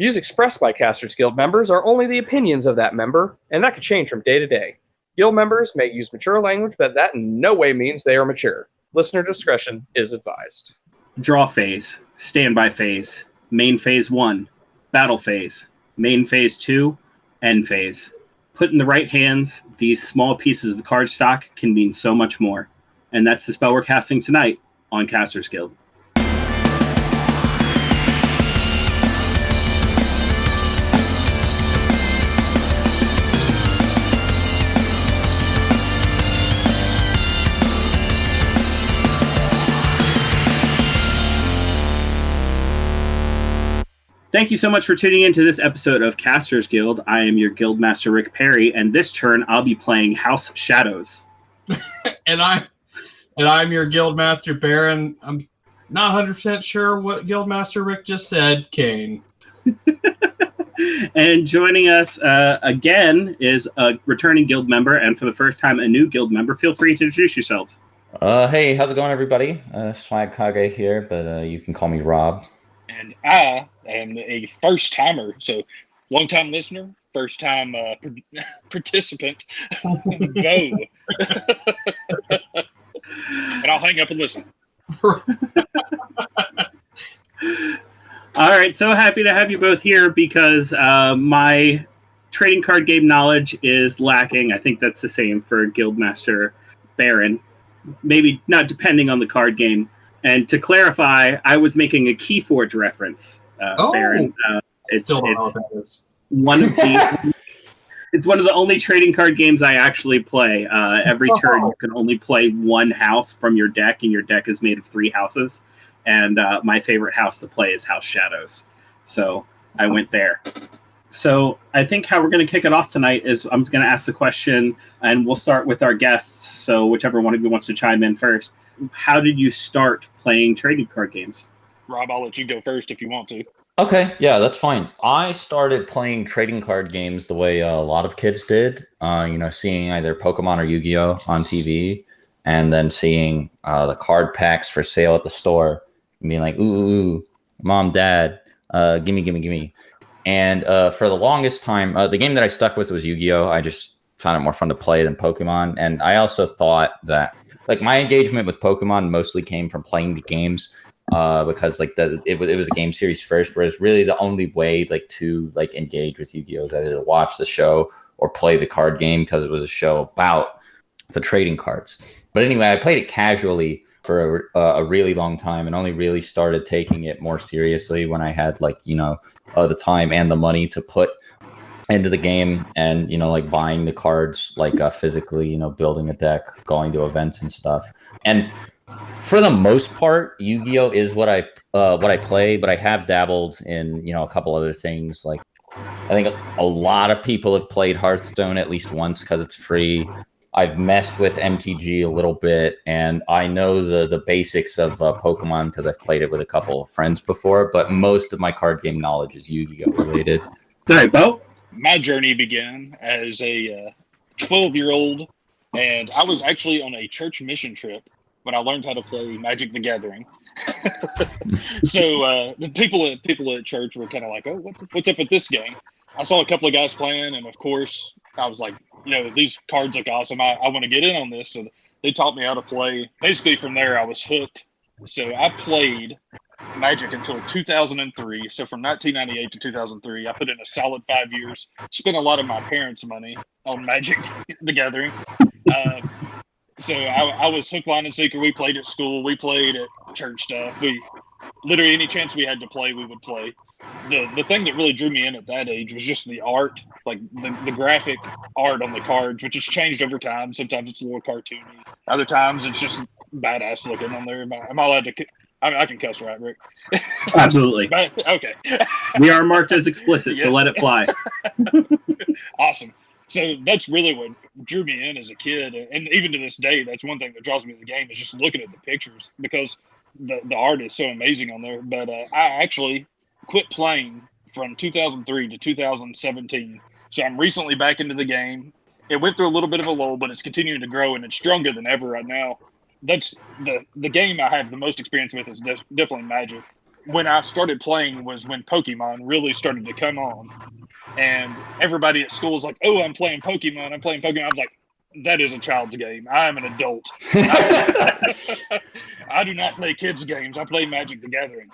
Views expressed by Casters Guild members are only the opinions of that member, and that could change from day to day. Guild members may use mature language, but that in no way means they are mature. Listener discretion is advised. Draw phase, standby phase, main phase 1, battle phase, main phase 2, end phase. Put in the right hands, these small pieces of cardstock can mean so much more. And that's the spell we're casting tonight on Casters Guild. Thank you so much for tuning in to this episode of Casters Guild. I am your Guild Master, Rick Perry, and this turn I'll be playing House Shadows. and I'm your Guild Master, Baron. I'm not 100% sure what Guild Master Rick just said, Kane. And joining us again is a returning guild member, and for the first time, a new guild member. Feel free to introduce yourselves. Hey, how's it going, everybody? Swagkage here, but you can call me Rob. And I am a first-timer, so long-time listener, first-time participant, Bo. And I'll hang up and listen. All right, so happy to have you both here because my trading card game knowledge is lacking. I think that's the same for Guildmaster Baron. Maybe not depending on the card game. And to clarify, I was making a Keyforge reference, Baron. It's one of the it's one of the only trading card games I actually play. Every turn you can only play one house from your deck, and your deck is made of 3 houses. And my favorite house to play is House Shadows. So I went there. So I think how we're going to kick it off tonight is I'm going to ask the question, and we'll start with our guests. So whichever one of you wants to chime in first. How did you start playing trading card games? Rob, I'll let you go first if you want to. Okay, yeah, that's fine. I started playing trading card games the way a lot of kids did. Seeing either Pokemon or Yu-Gi-Oh on TV, and then seeing the card packs for sale at the store, and being like, ooh, mom, dad, gimme. And for the longest time, the game that I stuck with was Yu-Gi-Oh. I just found it more fun to play than Pokemon. And I also thought that my engagement with Pokemon mostly came from playing the games because it was a game series first, whereas really the only way to engage with Yu-Gi-Oh is either to watch the show or play the card game because it was a show about the trading cards. But anyway, I played it casually for a really long time and only really started taking it more seriously when I had the time and the money to put into the game and buying the cards physically, building a deck, going to events and stuff. And for the most part, Yu-Gi-Oh is what I play, but I have dabbled in a couple other things. Like I think a lot of people have played Hearthstone at least once because it's free. I've messed with MTG a little bit, and I know the basics of Pokemon because I've played it with a couple of friends before, but most of my card game knowledge is Yu-Gi-Oh related. All right, Bo? My journey began as a 12-year-old, and I was actually on a church mission trip when I learned how to play Magic the Gathering. So the people at church were kind of like, oh, what's up with this game? I saw a couple of guys playing, and of course, I was like, these cards look awesome. I want to get in on this. So they taught me how to play. Basically, from there, I was hooked. So I played Magic until 2003. So from 1998 to 2003, I put in a solid 5 years. Spent a lot of my parents' money on Magic the Gathering. So I was hook, line, and sinker. We played at school. We played at church stuff. We literally any chance we had to play, we would play. The thing that really drew me in at that age was just the art, like the graphic art on the cards, which has changed over time. Sometimes it's a little cartoony. Other times it's just badass looking on there. Am I allowed to? I can cuss, right, Rick? Absolutely. Okay. We are marked as explicit, yes. So let it fly. Awesome. So that's really what drew me in as a kid. And even to this day, that's one thing that draws me to the game is just looking at the pictures because the art is so amazing on there. But I actually quit playing from 2003 to 2017. So I'm recently back into the game. It went through a little bit of a lull, but it's continuing to grow, and it's stronger than ever right now. That's the game I have the most experience with is definitely Magic. when I started playing was when Pokemon really started to come on. And everybody at school was like, "Oh, I'm playing Pokemon. I'm playing Pokemon." I was like, "That is a child's game. I am an adult. I do not play kids' games. I play Magic the Gathering."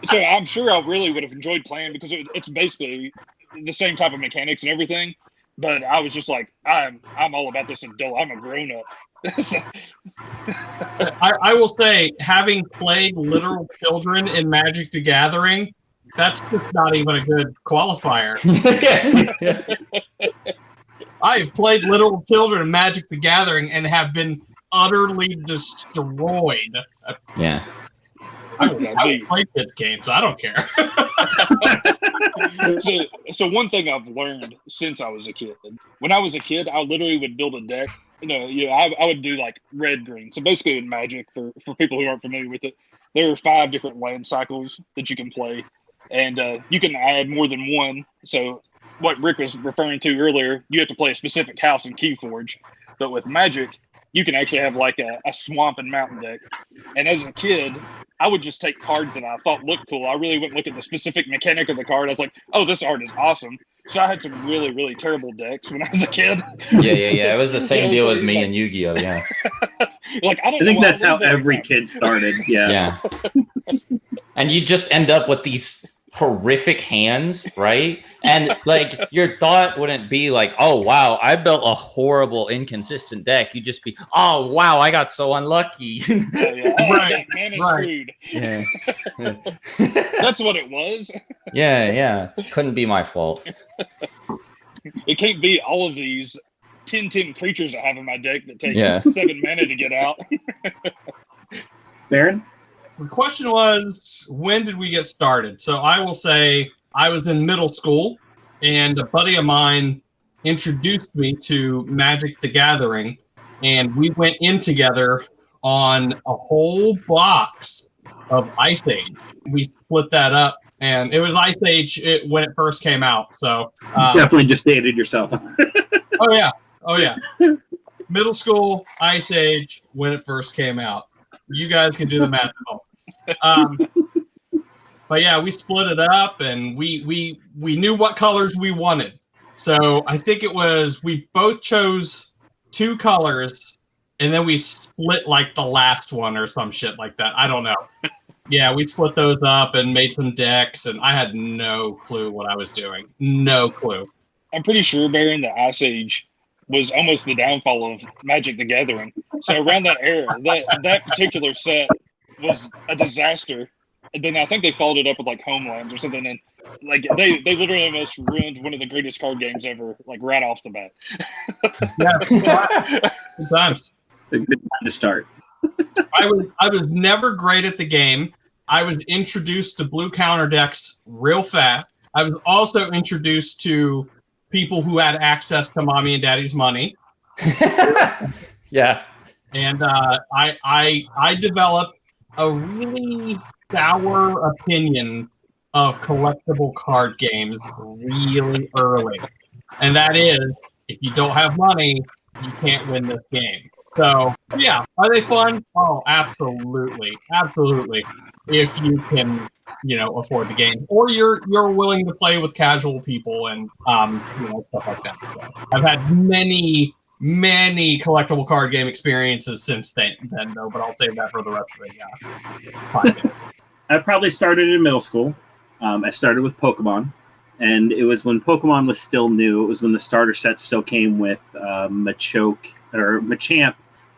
so I'm sure I really would have enjoyed playing because it's basically the same type of mechanics and everything. But I was just like, I'm all about this adult. I'm a grown up. I will say, having played literal children in Magic the Gathering, that's just not even a good qualifier. I've played literal children in Magic the Gathering and have been utterly destroyed. Yeah. I play kids games. I don't care. So one thing I've learned since I was a kid, when I was a kid, I literally would build a deck. I would do like red green. So basically in Magic, for people who aren't familiar with it, there are 5 different land cycles that you can play, and you can add more than one. So what Rick was referring to earlier, you have to play a specific house in Keyforge, but with Magic, you can actually have like a swamp and mountain deck. And as a kid, I would just take cards that I thought looked cool. I really wouldn't look at the specific mechanic of the card. I was like, "Oh, this art is awesome." So I had some really, really terrible decks when I was a kid. Yeah. It was the same deal with me and Yu-Gi-Oh. Yeah. I think that's how every kid started. Yeah. And you just end up with these horrific hands, right? And like your thought wouldn't be like, "Oh wow, I built a horrible, inconsistent deck." You'd just be, "Oh wow, I got so unlucky." Right. Man is screwed. Yeah. That's what it was. Yeah. Couldn't be my fault. It can't be all of these 10/10 creatures I have in my deck that take 7 mana to get out. Baron? The question was, when did we get started? So I will say I was in middle school, and a buddy of mine introduced me to Magic the Gathering, and we went in together on a whole box of Ice Age. We split that up, and it was Ice Age when it first came out. So definitely just dated yourself. Oh yeah. Middle school, Ice Age, when it first came out. You guys can do the math. But yeah, we split it up, and we knew what colors we wanted. So I think it was we both chose 2 colors, and then we split like the last one or some shit like that. I don't know. Yeah, we split those up and made some decks, and I had no clue what I was doing. No clue. I'm pretty sure, Baron, that Ice Age was almost the downfall of Magic the Gathering. So around that era, that particular set was a disaster. And then I think they followed it up with like Homelands or something, and like they literally almost ruined one of the greatest card games ever, like right off the bat. Yeah, sometimes. A good time to start. I was never great at the game. I was introduced to blue counter decks real fast. I was also introduced to people who had access to mommy and daddy's money. Yeah. And I developed a really sour opinion of collectible card games really early. And that is, if you don't have money, you can't win this game. So, yeah. Are they fun? Oh, absolutely. Absolutely. If you can, afford the game. Or you're willing to play with casual people and, stuff like that. So I've had many collectible card game experiences since then, though, but I'll save that for the rest of the 5 minutes. I probably started in middle school. I started with Pokemon, and it was when Pokemon was still new. It was when the starter set still came with Machamp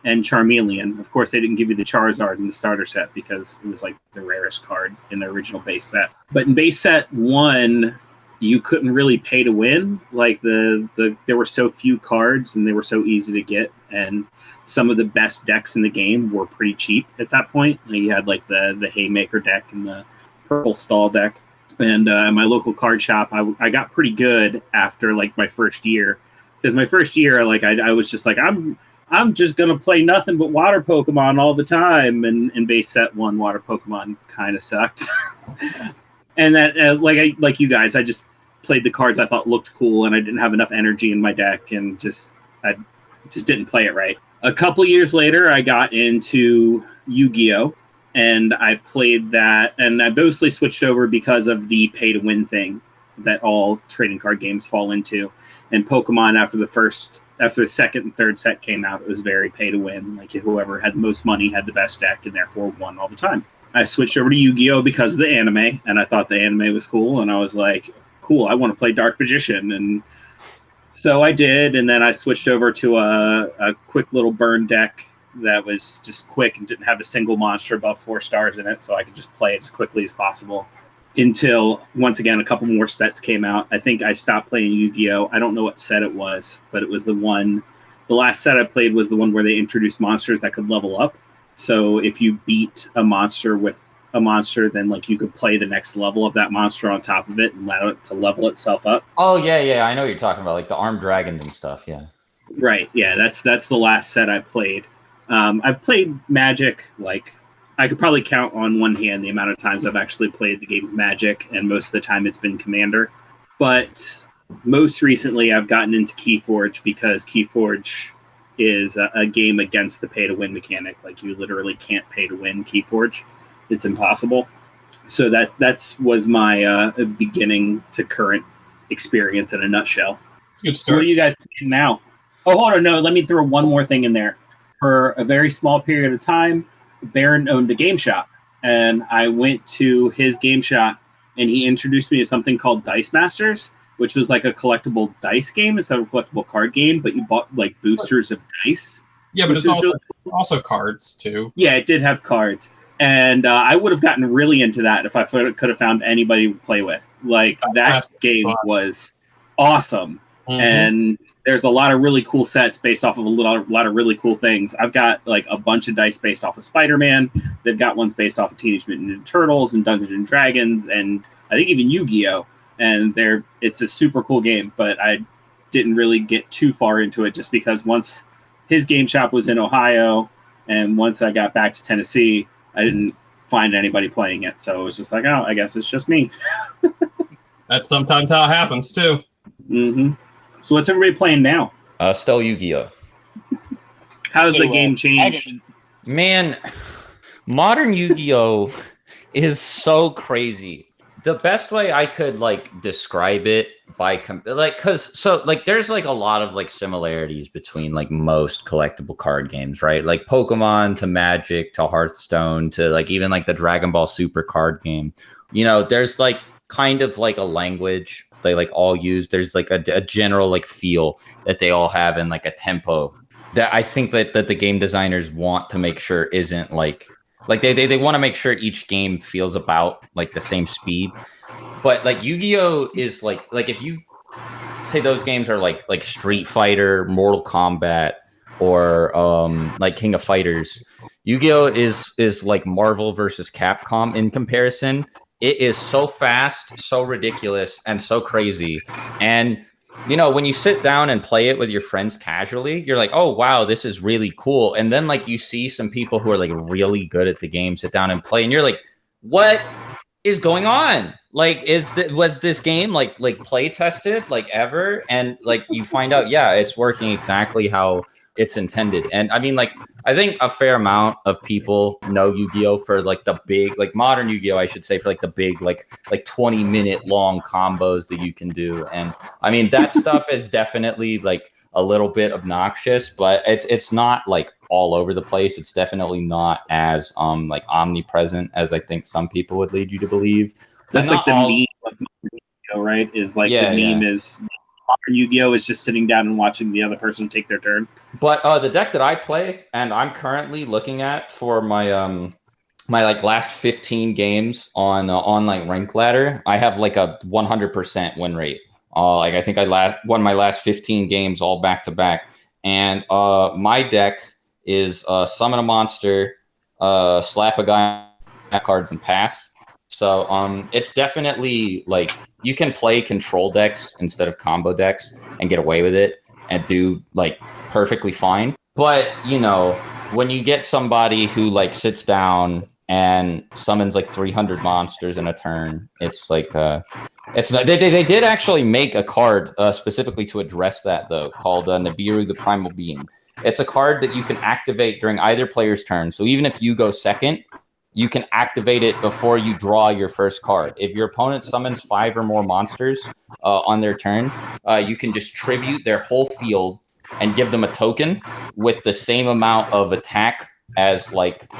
and Charmeleon. Of course, they didn't give you the Charizard in the starter set because it was like the rarest card in the original base set. But in base set 1, you couldn't really pay to win. Like there were so few cards and they were so easy to get, and some of the best decks in the game were pretty cheap at that point. You had like the Haymaker deck and the Purple Stall deck. And in my local card shop, I got pretty good after like my first year, because my first year, like I was just like, I'm just gonna play nothing but water Pokemon all the time, and in base set 1, water Pokemon kind of sucked. And that like you guys, I just played the cards I thought looked cool, and I didn't have enough energy in my deck, and I just didn't play it right. A couple years later, I got into Yu-Gi-Oh! And I played that, and I mostly switched over because of the pay-to-win thing that all trading card games fall into. And Pokemon, after the second and third set came out, it was very pay-to-win. Like, whoever had the most money had the best deck, and therefore won all the time. I switched over to Yu-Gi-Oh! Because of the anime, and I thought the anime was cool, and I was like, cool, I want to play Dark Magician, and so I did, and then I switched over to a quick little burn deck that was just quick and didn't have a single monster above 4 stars in it, so I could just play it as quickly as possible until, once again, a couple more sets came out. I think I stopped playing Yu-Gi-Oh! I don't know what set it was, but it was the last set I played was the one where they introduced monsters that could level up. So if you beat a monster with a monster, then like you could play the next level of that monster on top of it and allow it to level itself up. Oh yeah, I know what you're talking about, like the armed dragons and stuff. Yeah, right. Yeah, that's the last set I played. I've played Magic, like I could probably count on one hand the amount of times I've actually played the game of Magic, and most of the time it's been Commander. But most recently I've gotten into Keyforge because Keyforge is a game against the pay-to-win mechanic. Like, you literally can't pay to win Keyforge. It's impossible. So that was my beginning to current experience in a nutshell. Good So start. what are you guys playing now? Oh, hold on, no, let me throw one more thing in there. For a very small period of time, Baron owned a game shop, and I went to his game shop, and he introduced me to something called Dice Masters, which was like a collectible dice game instead of a collectible card game, but you bought like boosters of dice. Yeah, but it's which was also cards too. Yeah, it did have cards. And I would have gotten really into that if I could have found anybody to play with. Like, that game was awesome. Mm-hmm. And there's a lot of really cool sets based off of a lot of really cool things. I've got like a bunch of dice based off of Spider-Man. They've got ones based off of Teenage Mutant Ninja Turtles and Dungeons and Dragons, and I think even Yu-Gi-Oh! And it's a super cool game, but I didn't really get too far into it just because once his game shop was in Ohio, and once I got back to Tennessee, I didn't find anybody playing it. So it was just like, oh, I guess it's just me. That's sometimes how it happens too. Mm-hmm. So what's everybody playing now? Still Yu-Gi-Oh! How's the game changed? Man, modern Yu-Gi-Oh! Is so crazy. The best way I could like describe it there's like a lot of like similarities between like most collectible card games, right? Like Pokemon to Magic to Hearthstone to like even like the Dragon Ball Super card game. You know, there's like kind of like a language they like all use. There's like a general like feel that they all have and like a tempo that I think that the game designers want to make sure isn't like they want to make sure each game feels about like the same speed. But like Yu-Gi-Oh! Is like if you say those games are like Street Fighter, Mortal Kombat, or like King of Fighters, Yu-Gi-Oh! is like Marvel versus Capcom in comparison. It is so fast, so ridiculous, and so crazy. And you know, when you sit down and play it with your friends casually, you're like, oh, wow, this is really cool. And then like you see some people who are like really good at the game sit down and play, and you're like, what is going on? Like, was this game like play tested like ever? And like you find out, yeah, it's working exactly how it's intended. And I mean, like, I think a fair amount of people know Yu-Gi-Oh! For like the big, like modern Yu-Gi-Oh! I should say, for like the big, like 20-minute long combos that you can do. And I mean, that stuff is definitely like a little bit obnoxious, but it's not like all over the place. It's definitely not as like omnipresent as I think some people would lead you to believe. That's like the meme of Yu-Gi-Oh! Right? Is like the meme is modern Yu-Gi-Oh! Is just sitting down and watching the other person take their turn. But the deck that I play and I'm currently looking at for my my like last 15 games on online rank ladder, I have like a 100% win rate. Like I think I won my last 15 games all back to back, and my deck is summon a monster, slap a guy at cards, and pass. So it's definitely like you can play control decks instead of combo decks and get away with it and do like perfectly fine. But you know, when you get somebody who like sits down and summons like 300 monsters in a turn, it's like it's not, they did actually make a card specifically to address that though, called Nibiru the Primal Being. It's a card that you can activate during either player's turn. So even if you go second, you can activate it before you draw your first card. If your opponent summons 5 or more monsters on their turn, you can just tribute their whole field and give them a token with the same amount of attack as like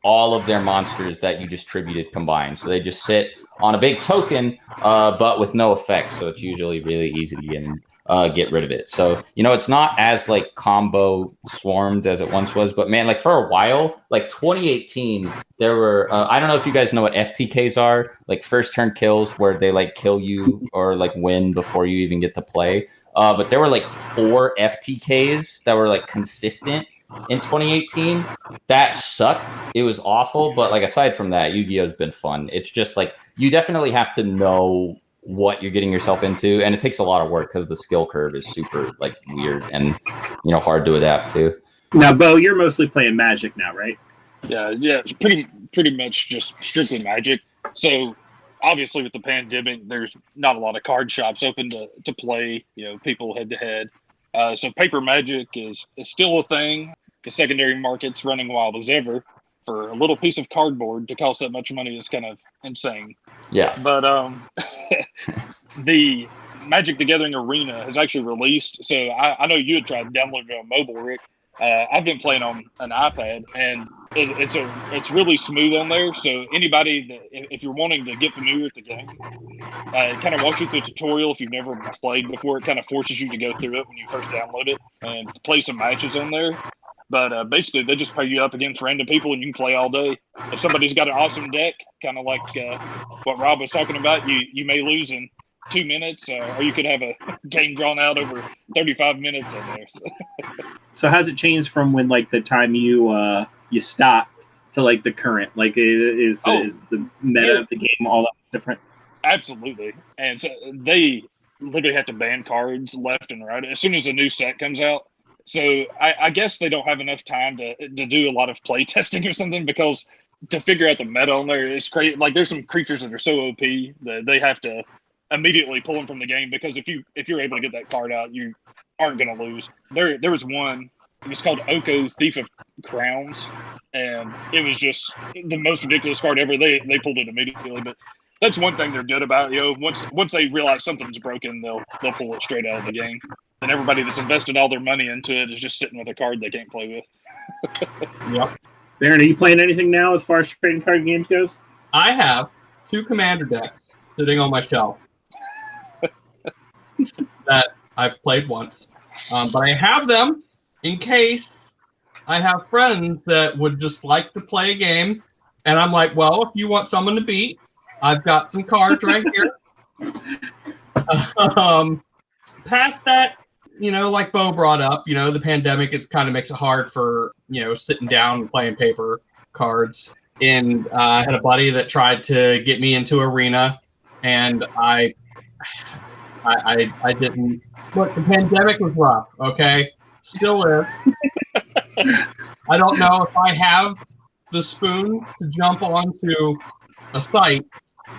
all of their monsters that you just tributed combined. So they just sit on a big token, but with no effect. So it's usually really easy to get rid of it. So, it's not as like combo swarmed as it once was, but man, like for a while, like 2018, there were, I don't know if you guys know what FTKs are, like first turn kills where they like kill you or like win before you even get to play. But there were like 4 FTKs that were like consistent in 2018. That sucked. It was awful. But like aside from that, Yu-Gi-Oh's been fun. It's just like you definitely have to know what you're getting yourself into, and it takes a lot of work because the skill curve is super like weird and hard to adapt to. Now, Bo, you're mostly playing Magic now, right? Yeah, it's pretty much just strictly Magic. So obviously with the pandemic, there's not a lot of card shops open to play, people head to head. So paper Magic is still a thing. The secondary market's running wild as ever. For a little piece of cardboard to cost that much money is kind of insane. Yeah. But the Magic the Gathering Arena has actually released. So I know you had tried downloading it on mobile, Rick. I've been playing on an iPad, and it's really smooth on there. So anybody that if you're wanting to get familiar with the game, it kind of walks you through a tutorial. If you've never played before, it kind of forces you to go through it when you first download it and play some matches on there. But basically, they just pair you up against random people, and you can play all day. If somebody's got an awesome deck, kind of like what Rob was talking about, you may lose in 2 minutes, or you could have a game drawn out over 35 minutes in there. So how's it changed from when like the time you stopped to like the current? Like is the meta of the game all that different? Absolutely. And so they literally have to ban cards left and right as soon as a new set comes out. So I guess they don't have enough time to do a lot of play testing or something, because to figure out the meta on there is crazy. Like there's some creatures that are so OP that they have to immediately pull them from the game, because if you're able to get that card out, you aren't going to lose. There was one. It was called Oko, Thief of Crowns, and it was just the most ridiculous card ever. They pulled it immediately, but that's one thing they're good about. Once they realize something's broken, they'll pull it straight out of the game. And everybody that's invested all their money into it is just sitting with a card they can't play with. Yep. Baron, are you playing anything now as far as trading card games goes? I have 2 commander decks sitting on my shelf that I've played once. But I have them in case I have friends that would just like to play a game. And I'm like, well, if you want someone to beat, I've got some cards right here. Past that, like Bo brought up, the pandemic, it kind of makes it hard for, sitting down and playing paper cards. And I had a buddy that tried to get me into Arena, and I didn't. Look, the pandemic was rough, okay? Still is. I don't know if I have the spoon to jump onto a site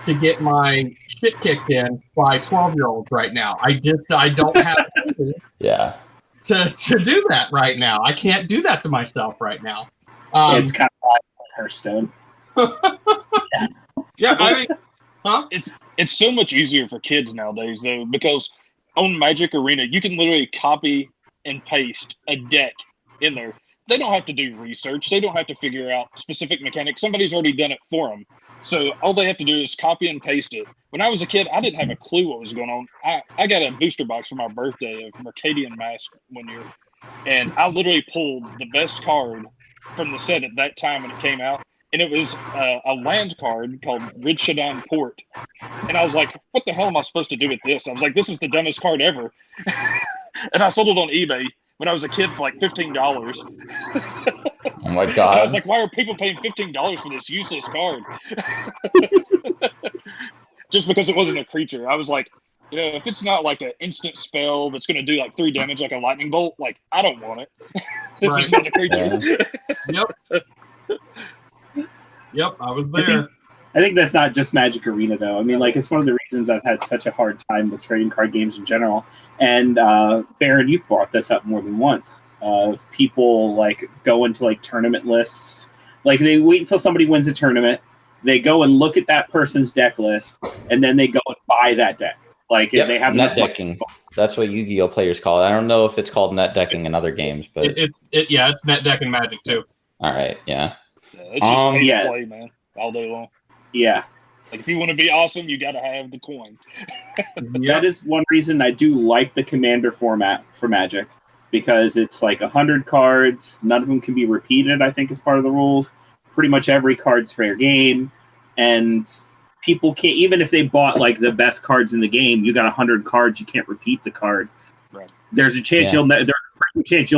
to get my shit kicked in by 12-year-olds right now. I don't have Yeah. to do that right now. I can't do that to myself right now. It's kind of like Hearthstone. Yeah, I mean, huh? It's so much easier for kids nowadays, though, because on Magic Arena, you can literally copy and paste a deck in there. They don't have to do research. They don't have to figure out specific mechanics. Somebody's already done it for them. So all they have to do is copy and paste it. When I was a kid, I didn't have a clue what was going on. I got a booster box for my birthday of Mercadian Mask one year, and I literally pulled the best card from the set at that time when it came out, and it was a land card called Ridshadan Port. And I was like, what the hell am I supposed to do with this? I was like, this is the dumbest card ever. And I sold it on eBay when I was a kid for like $15. Oh my God. And I was like, why are people paying $15 for this useless card? Just because it wasn't a creature. I was like, if it's not like an instant spell that's going to do like 3 damage like a lightning bolt, like I don't want it. If Right. it's not a creature. Yep, I was there. I think that's not just Magic Arena, though. I mean, like, it's one of the reasons I've had such a hard time with trading card games in general. And Baron, you've brought this up more than once. of people like go into like tournament lists. Like they wait until somebody wins a tournament, they go and look at that person's deck list, and then they go and buy that deck. Like they have net decking. That's what Yu-Gi-Oh players call it. I don't know if it's called net decking in other games, but it's net deck and Magic too. All right, yeah. It's just pay to play, man, all day long. Yeah. Like if you want to be awesome, you got to have the coin. That is one reason I do like the Commander format for Magic, because it's like 100 cards. None of them can be repeated, I think, as part of the rules. Pretty much every card's fair game. And people can't, even if they bought like the best cards in the game, you got 100 cards, you can't repeat the card. Right. There's a chance you'll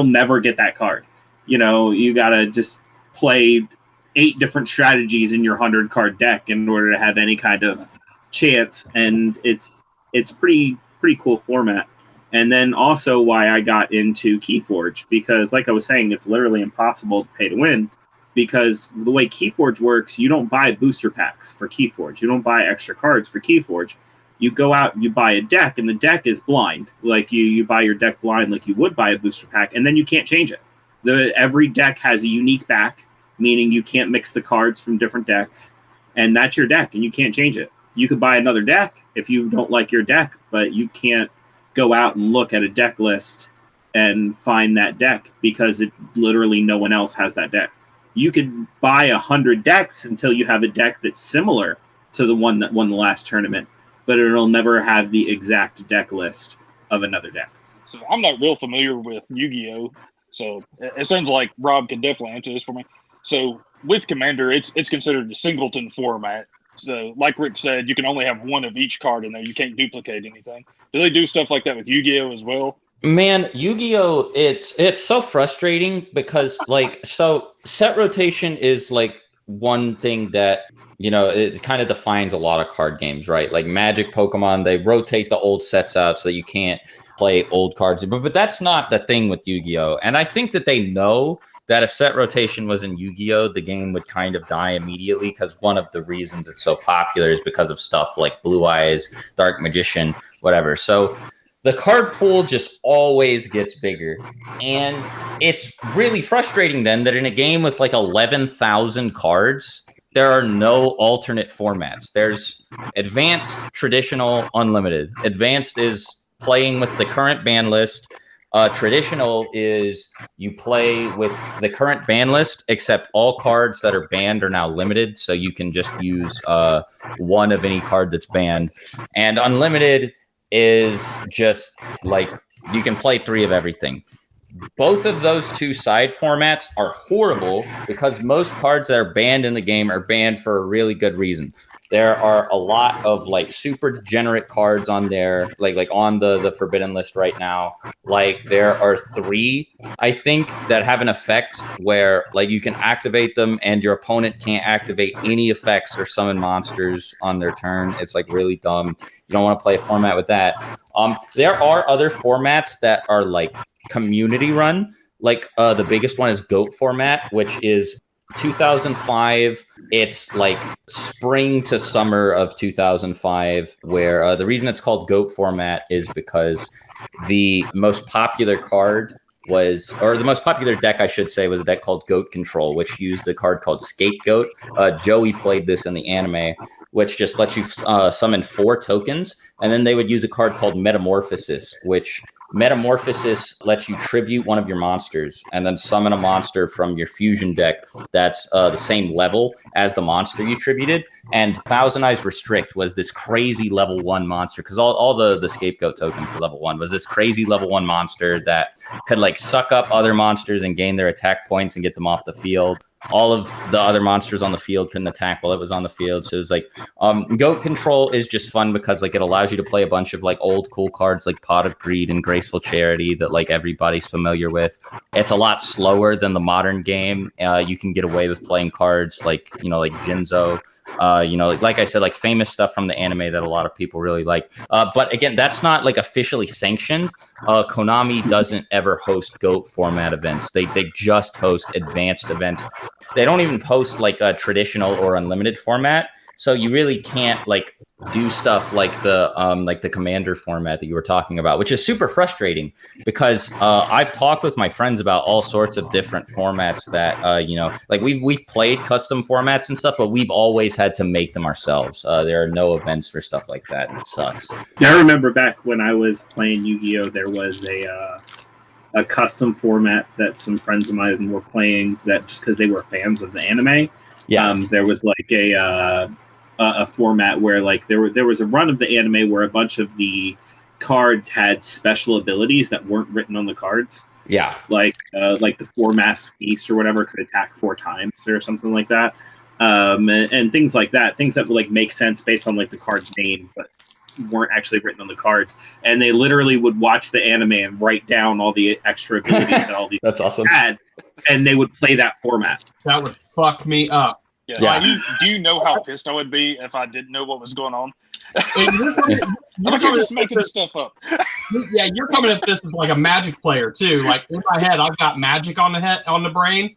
never get that card. You know, you got to just play 8 different strategies in your 100 card deck in order to have any kind of chance, and it's pretty cool format. And then also why I got into Keyforge, because like I was saying, it's literally impossible to pay to win, because the way Keyforge works, you don't buy booster packs for Keyforge, you don't buy extra cards for Keyforge. You go out and you buy a deck, and the deck is blind. Like you buy your deck blind like you would buy a booster pack, and then you can't change it. Every deck has a unique back, meaning you can't mix the cards from different decks, and that's your deck, and you can't change it. You could buy another deck if you don't like your deck, but you can't go out and look at a deck list and find that deck, because literally no one else has that deck. You could buy 100 decks until you have a deck that's similar to the one that won the last tournament, but it'll never have the exact deck list of another deck. So I'm not real familiar with Yu-Gi-Oh! So it sounds like Rob can definitely answer this for me. So with Commander, it's considered a singleton format. So like Rick said, you can only have one of each card in there. You can't duplicate anything. Do they do stuff like that with Yu-Gi-Oh! As well? Man, Yu-Gi-Oh! It's so frustrating because so set rotation is like one thing that, you know, it kind of defines a lot of card games, right? Like Magic, Pokemon, they rotate the old sets out so that you can't play old cards. But that's not the thing with Yu-Gi-Oh! And I think that they know that if set rotation was in Yu-Gi-Oh!, the game would kind of die immediately, because one of the reasons it's so popular is because of stuff like Blue Eyes, Dark Magician, whatever. So the card pool just always gets bigger. And it's really frustrating then that in a game with like 11,000 cards, there are no alternate formats. There's advanced, traditional, unlimited. Advanced is playing with the current ban list. Traditional is you play with the current ban list, except all cards that are banned are now limited, so you can just use one of any card that's banned. And unlimited is just like you can play 3 of everything. Both of those 2 side formats are horrible because most cards that are banned in the game are banned for a really good reason. There are a lot of like super degenerate cards on there, like on the forbidden list right now. Like there are 3, I think, that have an effect where like you can activate them and your opponent can't activate any effects or summon monsters on their turn. It's like really dumb. You don't want to play a format with that. There are other formats that are like community run. Like the biggest one is GOAT format, which is 2005. It's like spring to summer of 2005, where the reason it's called GOAT format is because the most popular card was, or the most popular deck, I should say, was a deck called Goat Control, which used a card called Scapegoat. Joey played this in the anime, which just lets you summon 4 tokens, and then they would use a card called Metamorphosis, which Metamorphosis lets you tribute one of your monsters and then summon a monster from your fusion deck that's the same level as the monster you tributed. And Thousand Eyes Restrict was this crazy level 1 monster, because all the Scapegoat tokens for level 1 was this crazy level 1 monster that could like suck up other monsters and gain their attack points and get them off the field. All of the other monsters on the field couldn't attack while it was on the field. So it's like Goat Control is just fun because like it allows you to play a bunch of like old cool cards like Pot of Greed and Graceful Charity that like everybody's familiar with. It's a lot slower than the modern game. You can get away with playing cards like, you know, like Jinzo. Like I said, like famous stuff from the anime that a lot of people really like. But again, that's not like officially sanctioned. Konami doesn't ever host GOAT format events. They just host advanced events. They don't even host like a traditional or unlimited format. So you really can't like do stuff like the commander format that you were talking about, which is super frustrating because I've talked with my friends about all sorts of different formats that you know, like we've played custom formats and stuff, but we've always had to make them ourselves. There are no events for stuff like that, and it sucks. Yeah, I remember back when I was playing Yu-Gi-Oh, there was a custom format that some friends of mine were playing that just because they were fans of the anime. Yeah, There was like a format where like there was a run of the anime where a bunch of the cards had special abilities that weren't written on the cards. yeah, Like the 4-masked beast or whatever could attack 4 times or something like that, and things like that. Things that would like make sense based on like the card's name, but weren't actually written on the cards. And they literally would watch the anime and write down all the extra abilities that all these that's awesome. had, and they would play that format. That would fuck me up. Yeah. Do you know how pissed I would be if I didn't know what was going on? You're just making stuff up. Yeah, you're coming at this as like a Magic player too. Like in my head, I've got Magic on the brain.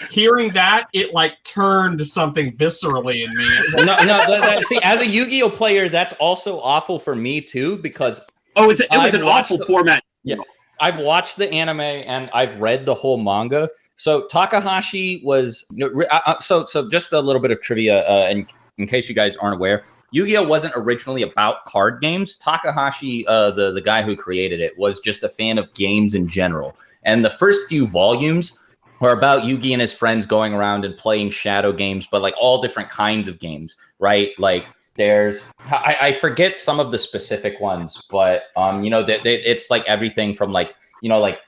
Hearing that, it like turned something viscerally in me. No. See, as a Yu-Gi-Oh player, that's also awful for me too because it was an awful format. Yeah, I've watched the anime and I've read the whole manga. So Takahashi was so just a little bit of trivia, in case you guys aren't aware. Yu-Gi-Oh wasn't originally about card games. Takahashi, the guy who created it, was just a fan of games in general. And the first few volumes were about Yugi and his friends going around and playing shadow games, but like all different kinds of games, right? Like there's, I forget some of the specific ones, but you know, it's like everything from like, you know, like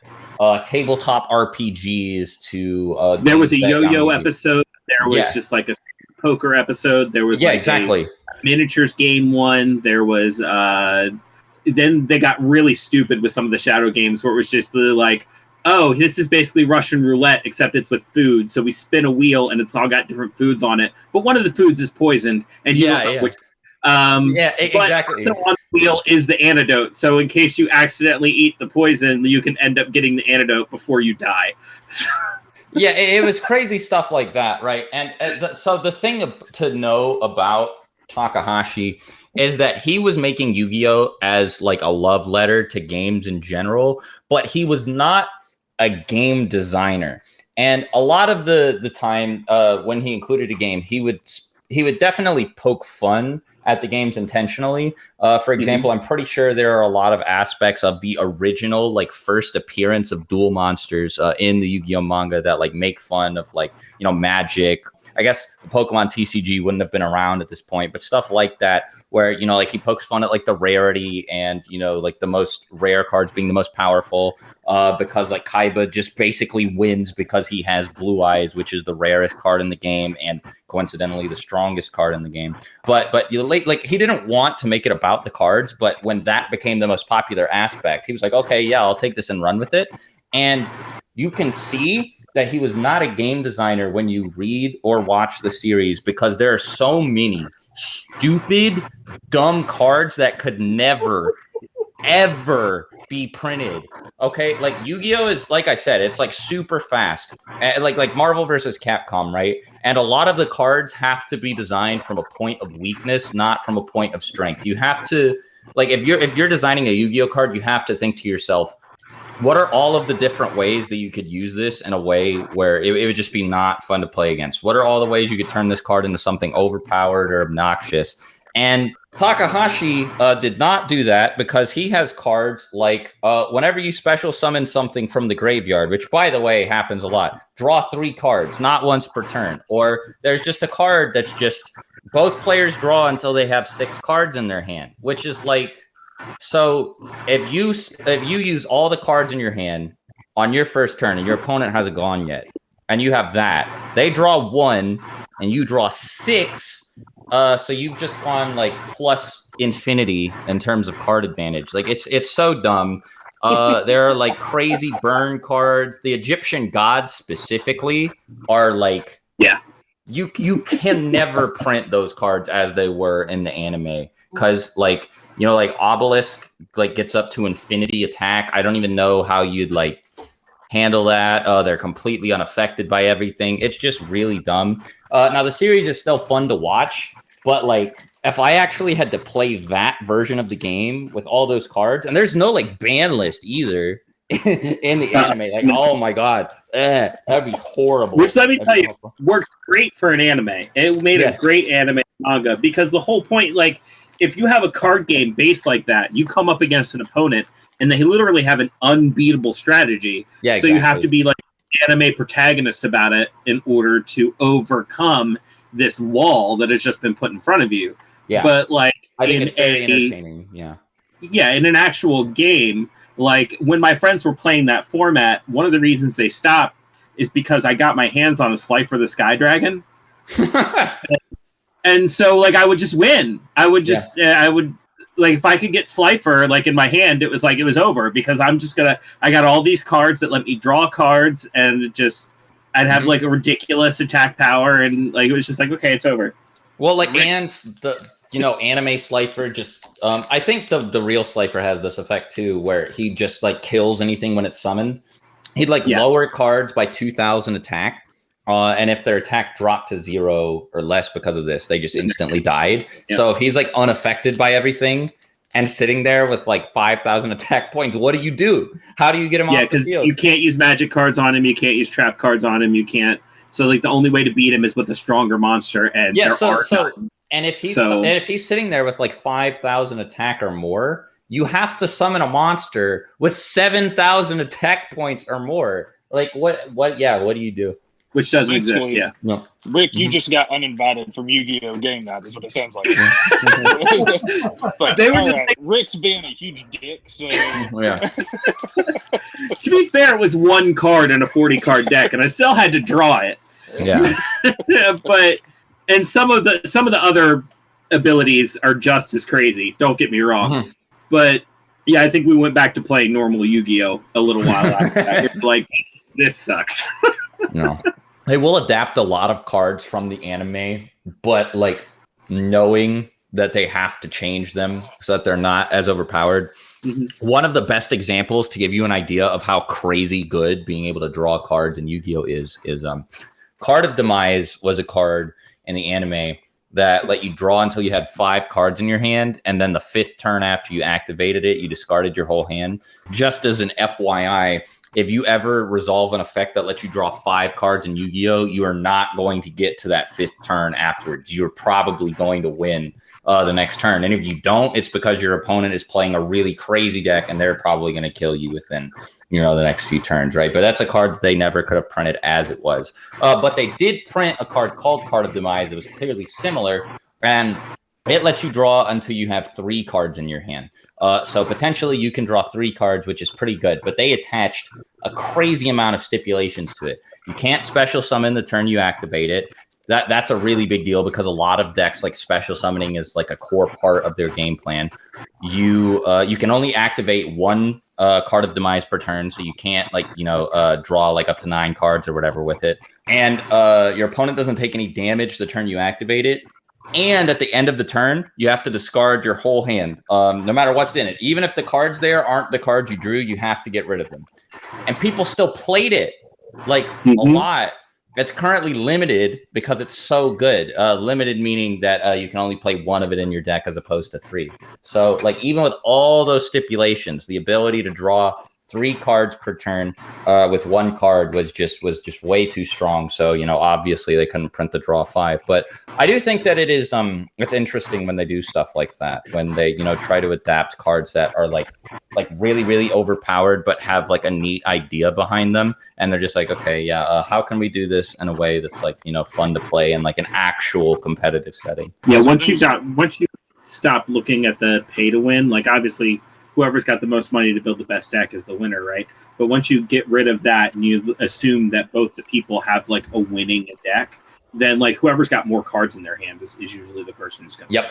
tabletop RPGs to there was a yo-yo episode. There was just like a poker episode. There was exactly a miniatures game one. There was then they got really stupid with some of the shadow games where it was just like, oh, this is basically Russian roulette, except it's with food. So we spin a wheel, and it's all got different foods on it. But one of the foods is poisoned, and you don't know which. Exactly. But on the wheel is the antidote. So in case you accidentally eat the poison, you can end up getting the antidote before you die. Yeah, it was crazy stuff like that, right? And so the thing to know about Takahashi is that he was making Yu-Gi-Oh as like a love letter to games in general, but he was not a game designer. And a lot of the time when he included a game, he would definitely poke fun at the games intentionally. For example, I'm pretty sure there are a lot of aspects of the original like first appearance of Duel Monsters in the Yu-Gi-Oh manga that like make fun of like, you know, Magic. I guess the Pokemon TCG wouldn't have been around at this point, but stuff like that where, you know, like he pokes fun at like the rarity and, you know, like the most rare cards being the most powerful because like Kaiba just basically wins because he has Blue Eyes, which is the rarest card in the game and coincidentally the strongest card in the game. But you know, like he didn't want to make it about the cards, but when that became the most popular aspect, he was like, okay, yeah, I'll take this and run with it. And you can see that he was not a game designer when you read or watch the series because there are so many stupid, dumb cards that could never, ever be printed. Okay, like Yu-Gi-Oh is, like I said, it's like super fast, like Marvel versus Capcom, right? And a lot of the cards have to be designed from a point of weakness, not from a point of strength. You have to, like, if you're designing a Yu-Gi-Oh card, you have to think to yourself, what are all of the different ways that you could use this in a way where it would just be not fun to play against? What are all the ways you could turn this card into something overpowered or obnoxious? And Takahashi did not do that because he has cards like whenever you special summon something from the graveyard, which, by the way, happens a lot, draw 3 cards, not once per turn. Or there's just a card that's just both players draw until they have 6 cards in their hand, which is like, so if you use all the cards in your hand on your first turn and your opponent hasn't gone yet, and you have that, they draw 1 and you draw 6, so you've just gone like plus infinity in terms of card advantage. Like it's so dumb. There are like crazy burn cards. The Egyptian gods specifically are like, you can never print those cards as they were in the anime because like, you know, like Obelisk like gets up to infinity attack. I don't even know how you'd like handle that. They're completely unaffected by everything. It's just really dumb. Now the series is still fun to watch, But like, if I actually had to play that version of the game with all those cards, and there's no like ban list either in the anime, like, oh my god, that'd be horrible. Which, let me tell you, works great for an anime. It made a great anime manga, because the whole point, like, if you have a card game based like that, you come up against an opponent and they literally have an unbeatable strategy. Yeah, so you have to be like anime protagonist about it in order to overcome this wall that has just been put in front of you. Yeah. But like, I think it's very entertaining. Yeah, in an actual game, like when my friends were playing that format, one of the reasons they stopped is because I got my hands on a Slifer the Sky Dragon. And so like I would just win. I would just I would, like, if I could get Slifer like in my hand, it was like it was over, because I got all these cards that let me draw cards, and it just I'd have like a ridiculous attack power, and like it was just like, okay, it's over. Well, like, and the anime Slifer just I think the real Slifer has this effect too, where he just like kills anything when it's summoned. He'd like lower cards by 2,000 attack. And if their attack dropped to 0 or less because of this, they just instantly died. Yeah. So if he's like unaffected by everything and sitting there with like 5,000 attack points, what do? How do you get him off the field? Yeah, because you can't use magic cards on him. You can't use trap cards on him. You can't. So like the only way to beat him is with a stronger monster. And and if he's sitting there with like 5,000 attack or more, you have to summon a monster with 7,000 attack points or more. Like what do you do? Which doesn't exist, No. Rick, you just got uninvited from Yu-Gi-Oh! Game Night, is what it sounds like. But they were just Rick's being a huge dick, so... Yeah. To be fair, it was one card in a 40-card deck, and I still had to draw it. Yeah. But and some of the other abilities are just as crazy, don't get me wrong. Mm-hmm. But, yeah, I think we went back to playing normal Yu-Gi-Oh! A little while after that. We're like, this sucks. No. They will adapt a lot of cards from the anime, but like knowing that they have to change them so that they're not as overpowered. Mm-hmm. One of the best examples to give you an idea of how crazy good being able to draw cards in Yu-Gi-Oh! is Card of Demise was a card in the anime that let you draw until you had 5 cards in your hand, and then the 5th turn after you activated it, you discarded your whole hand. Just as an FYI, if you ever resolve an effect that lets you draw 5 cards in Yu-Gi-Oh!, you are not going to get to that 5th turn afterwards. You're probably going to win the next turn. And if you don't, it's because your opponent is playing a really crazy deck, and they're probably going to kill you within, the next few turns, right? But that's a card that they never could have printed as it was. But they did print a card called Card of Demise that was clearly similar, and it lets you draw until you have 3 cards in your hand. So potentially you can draw 3 cards, which is pretty good. But they attached a crazy amount of stipulations to it. You can't special summon the turn you activate it. That's a really big deal, because a lot of decks, like, special summoning is like a core part of their game plan. You can only activate 1 Card of Demise per turn, so you can't draw like up to 9 cards or whatever with it. And your opponent doesn't take any damage the turn you activate it. And at the end of the turn, you have to discard your whole hand, no matter what's in it. Even if the cards there aren't the cards you drew, you have to get rid of them. And people still played it, like, a lot. It's currently limited because it's so good. Limited meaning that you can only play 1 of it in your deck as opposed to 3. So, like, even with all those stipulations, the ability to draw 3 cards per turn with 1 card was just way too strong. So, obviously they couldn't print the draw 5. But I do think that it is it's interesting when they do stuff like that, when they try to adapt cards that are like really, really overpowered but have like a neat idea behind them, and they're just like, okay, how can we do this in a way that's like fun to play in like an actual competitive setting? Yeah, once you stop looking at the pay to win, like, obviously whoever's got the most money to build the best deck is the winner, right? But once you get rid of that and you assume that both the people have like a winning deck, then like whoever's got more cards in their hand is usually the person who's going to win.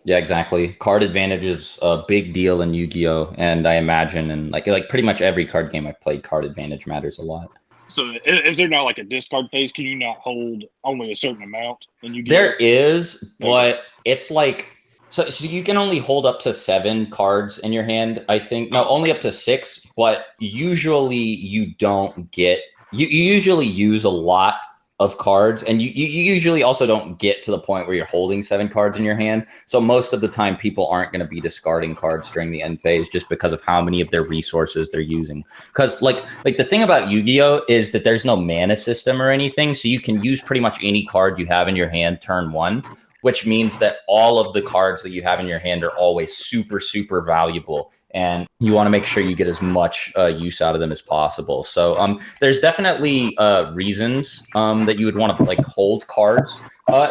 Yeah, exactly. Card advantage is a big deal in Yu-Gi-Oh! And I imagine in like pretty much every card game I've played, card advantage matters a lot. So is there not like a discard phase? Can you not hold only a certain amount in Yu-Gi-Oh? There is, but it's like... So you can only hold up to 7 cards in your hand, I think. No, only up to 6, but usually you don't get... You usually use a lot of cards, and you usually also don't get to the point where you're holding 7 cards in your hand. So most of the time people aren't going to be discarding cards during the end phase just because of how many of their resources they're using. Because like the thing about Yu-Gi-Oh is that there's no mana system or anything, so you can use pretty much any card you have in your hand turn 1, which means that all of the cards that you have in your hand are always super, super valuable. And you want to make sure you get as much use out of them as possible. So there's definitely reasons that you would want to like hold cards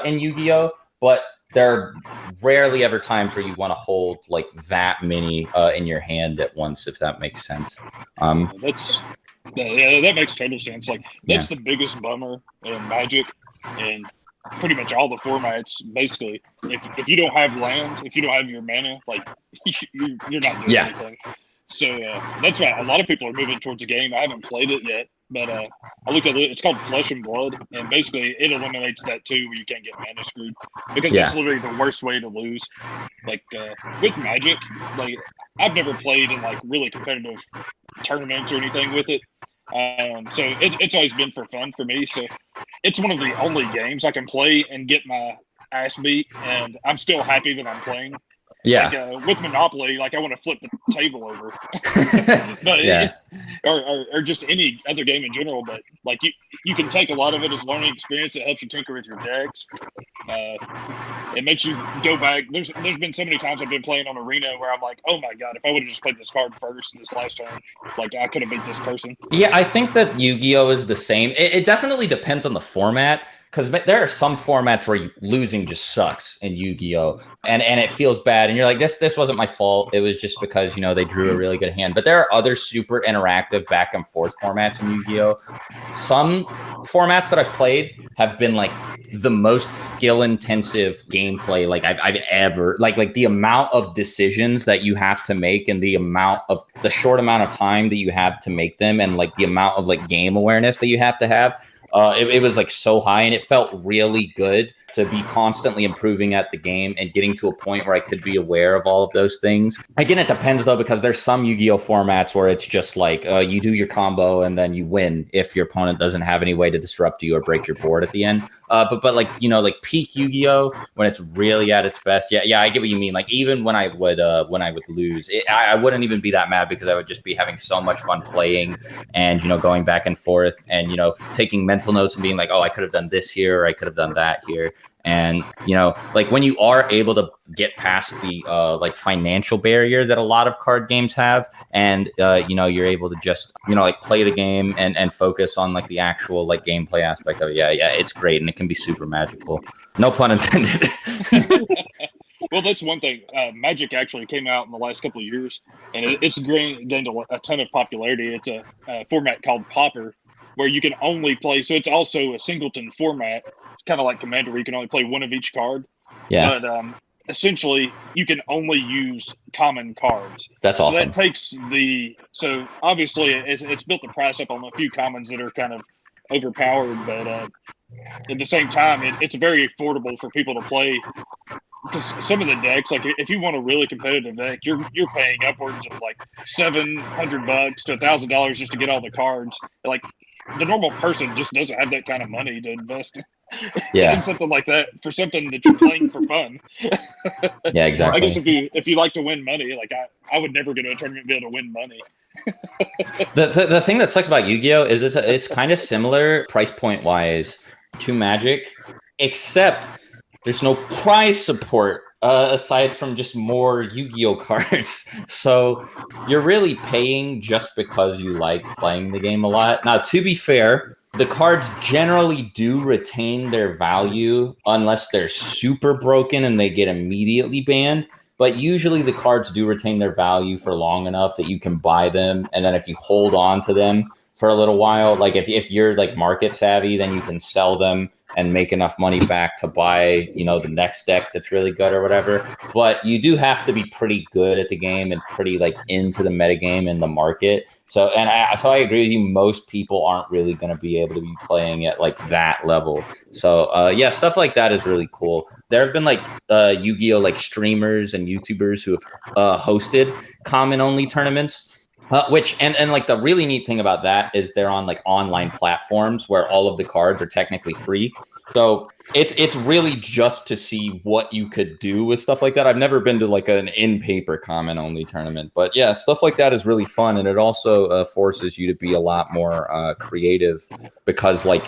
in Yu-Gi-Oh, but there are rarely ever times where you want to hold like that many in your hand at once, if that makes sense. That makes total sense. Like that's the biggest bummer in Magic and pretty much all the formats. Basically, if you don't have land, if you don't have your mana, like you're not doing anything. So that's why a lot of people are moving towards the game. I haven't played it yet, but I looked at it. It's called Flesh and Blood, and basically it eliminates that too, where you can't get mana screwed, because it's literally the worst way to lose. Like with Magic, like I've never played in like really competitive tournaments or anything with it. So it's always been for fun for me. So it's one of the only games I can play and get my ass beat, and I'm still happy that I'm playing. Yeah. Like, with Monopoly, like I want to flip the table over, but or just any other game in general. But like you can take a lot of it as learning experience. It helps you tinker with your decks. It makes you go back. There's been so many times I've been playing on Arena where I'm like, oh my god, if I would have just played this card first this last turn, like I could have beat this person. Yeah, I think that Yu-Gi-Oh is the same. It definitely depends on the format, because there are some formats where losing just sucks in Yu-Gi-Oh, and it feels bad, and you're like, this wasn't my fault. It was just because they drew a really good hand. But there are other super interactive back and forth formats in Yu-Gi-Oh. Some formats that I've played have been like the most skill-intensive gameplay like I've ever like the amount of decisions that you have to make, and the short amount of time that you have to make them, and like the amount of like game awareness that you have to have. It was like so high, and it felt really good to be constantly improving at the game and getting to a point where I could be aware of all of those things. Again, it depends though, because there's some Yu-Gi-Oh formats where it's just like you do your combo and then you win if your opponent doesn't have any way to disrupt you or break your board at the end. But like like peak Yu-Gi-Oh, when it's really at its best, yeah, I get what you mean. Like even when I would lose, I wouldn't even be that mad, because I would just be having so much fun playing and going back and forth and taking mental notes and being like, oh, I could have done this here, or I could have done that here. And like when you are able to get past the like financial barrier that a lot of card games have, and you're able to just like play the game and focus on like the actual like gameplay aspect of it, yeah, it's great, and it can be super magical. No pun intended. Well, that's one thing. Magic actually came out in the last couple of years, and it's gained a ton of popularity. It's a format called Pauper, where you can only play. So it's also a singleton format, kind of like Commander, where you can only play one of each card. Yeah. But essentially, you can only use common cards. That's awesome. So that takes so obviously it's built the price up on a few commons that are kind of overpowered, but at the same time, it's very affordable for people to play. Because some of the decks, like if you want a really competitive deck, you're paying upwards of like $700 to $1,000 just to get all the cards. Like the normal person just doesn't have that kind of money to invest in something like that, for something that you're playing for fun. Yeah, exactly. I guess if you like to win money, like I would never go to a tournament and be able to win money. The thing that sucks about Yu-Gi-Oh is it's kind of similar price point wise to Magic, except there's no prize support aside from just more Yu-Gi-Oh cards. So you're really paying just because you like playing the game a lot. Now, to be fair, the cards generally do retain their value unless they're super broken and they get immediately banned. But usually the cards do retain their value for long enough that you can buy them. And then if you hold on to them for a little while, like if you're like market savvy, then you can sell them and make enough money back to buy, the next deck that's really good or whatever. But you do have to be pretty good at the game and pretty like into the metagame and the market. So I agree with you. Most people aren't really going to be able to be playing at like that level. So stuff like that is really cool. There have been like Yu-Gi-Oh like streamers and YouTubers who have hosted common only tournaments. Which and like the really neat thing about that is they're on like online platforms where all of the cards are technically free. So it's really just to see what you could do with stuff like that. I've never been to like an in-paper comment only tournament, but yeah, stuff like that is really fun, and it also forces you to be a lot more creative because like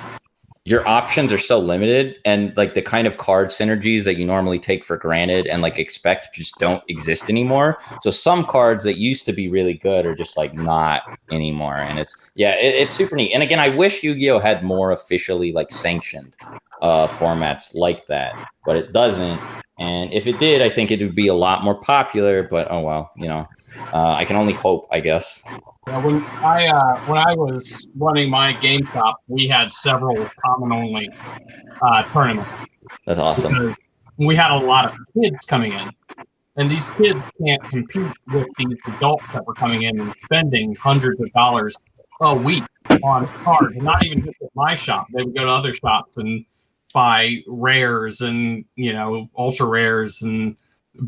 your options are so limited, and like the kind of card synergies that you normally take for granted and like expect just don't exist anymore. So some cards that used to be really good are just like not anymore, and it's super neat. And again, I wish Yu-Gi-Oh had more officially like sanctioned formats like that, but it doesn't. And if it did, I think it would be a lot more popular. But oh well, I can only hope, I guess. When I was running my game shop, we had several common only tournaments. That's awesome. Because we had a lot of kids coming in, and these kids can't compete with these adults that were coming in and spending hundreds of dollars a week on cards. And not even just at my shop; they would go to other shops and buy rares and ultra rares, and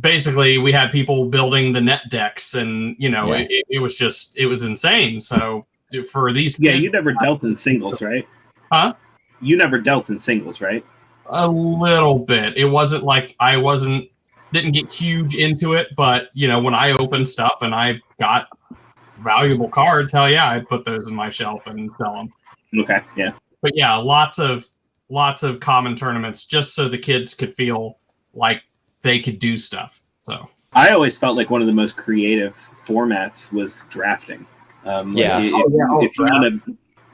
basically we had people building the net decks, and it was insane. So for these kids, you never dealt in singles, right? Huh? You never dealt in singles, right? A little bit. It wasn't like didn't get huge into it, but when I opened stuff and I got valuable cards, hell yeah, I'd put those in my shelf and sell them. Okay, yeah. But yeah, lots of common tournaments just so the kids could feel like they could do stuff. So I always felt like one of the most creative formats was drafting.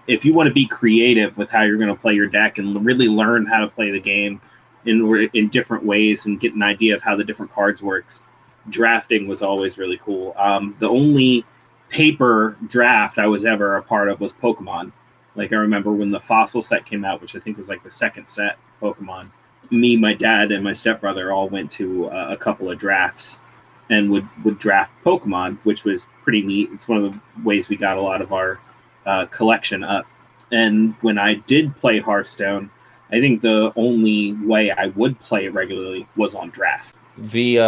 If you want to be creative with how you're going to play your deck and really learn how to play the game in different ways and get an idea of how the different cards works, drafting was always really cool. The only paper draft I was ever a part of was Pokemon. Like I remember when the Fossil set came out, which I think was like the second set Pokemon. Me, my dad, and my stepbrother all went to a couple of drafts and would draft Pokemon, which was pretty neat. It's one of the ways we got a lot of our collection up. And when I did play Hearthstone, I think the only way I would play it regularly was on draft. The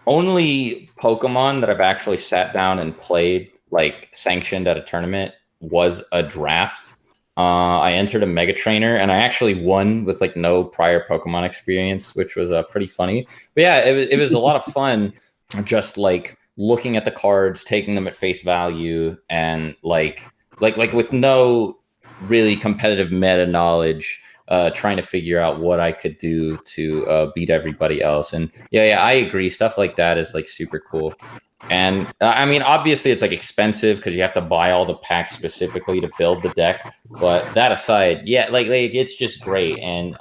only Pokemon that I've actually sat down and played, like sanctioned at a tournament, was a draft. I entered a Mega Trainer, and I actually won with like no prior Pokemon experience, which was pretty funny. But yeah, it was a lot of fun, just like looking at the cards, taking them at face value, and like with no really competitive meta knowledge, trying to figure out what I could do to beat everybody else. And yeah, I agree. Stuff like that is like super cool. And I mean, obviously it's like expensive because you have to buy all the packs specifically to build the deck. But that aside, yeah, like it's just great. And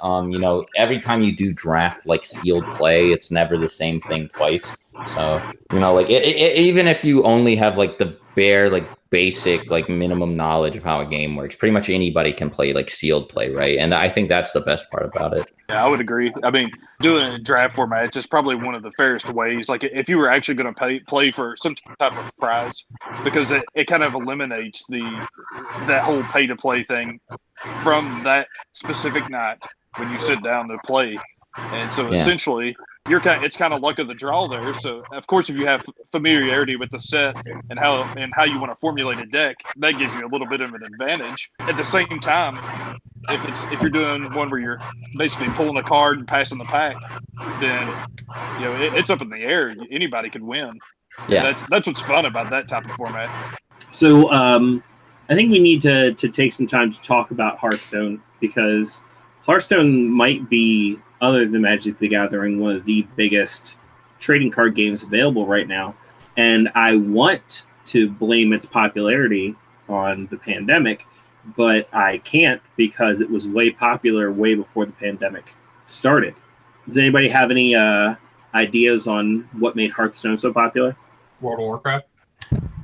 every time you do draft like sealed play, it's never the same thing twice. So like even if you only have like the bare like basic like minimum knowledge of how a game works, pretty much anybody can play like sealed play, right? And I think that's the best part about it. Yeah, I would agree. I mean, doing a draft format is probably one of the fairest ways. Like if you were actually going to play for some type of prize, because it kind of eliminates that whole pay to play thing from that specific night when you sit down to play. And so essentially, it's kind of luck of the draw there. So of course, if you have familiarity with the set and how you want to formulate a deck, that gives you a little bit of an advantage. At the same time, if you're doing one where you're basically pulling a card and passing the pack, then it's up in the air. Anybody could win. Yeah, that's what's fun about that type of format. So I think we need to take some time to talk about Hearthstone, because Hearthstone might be, other than Magic the Gathering, one of the biggest trading card games available right now. And I want to blame its popularity on the pandemic, but I can't, because it was way popular way before the pandemic started. Does anybody have any ideas on what made Hearthstone so popular? World of Warcraft?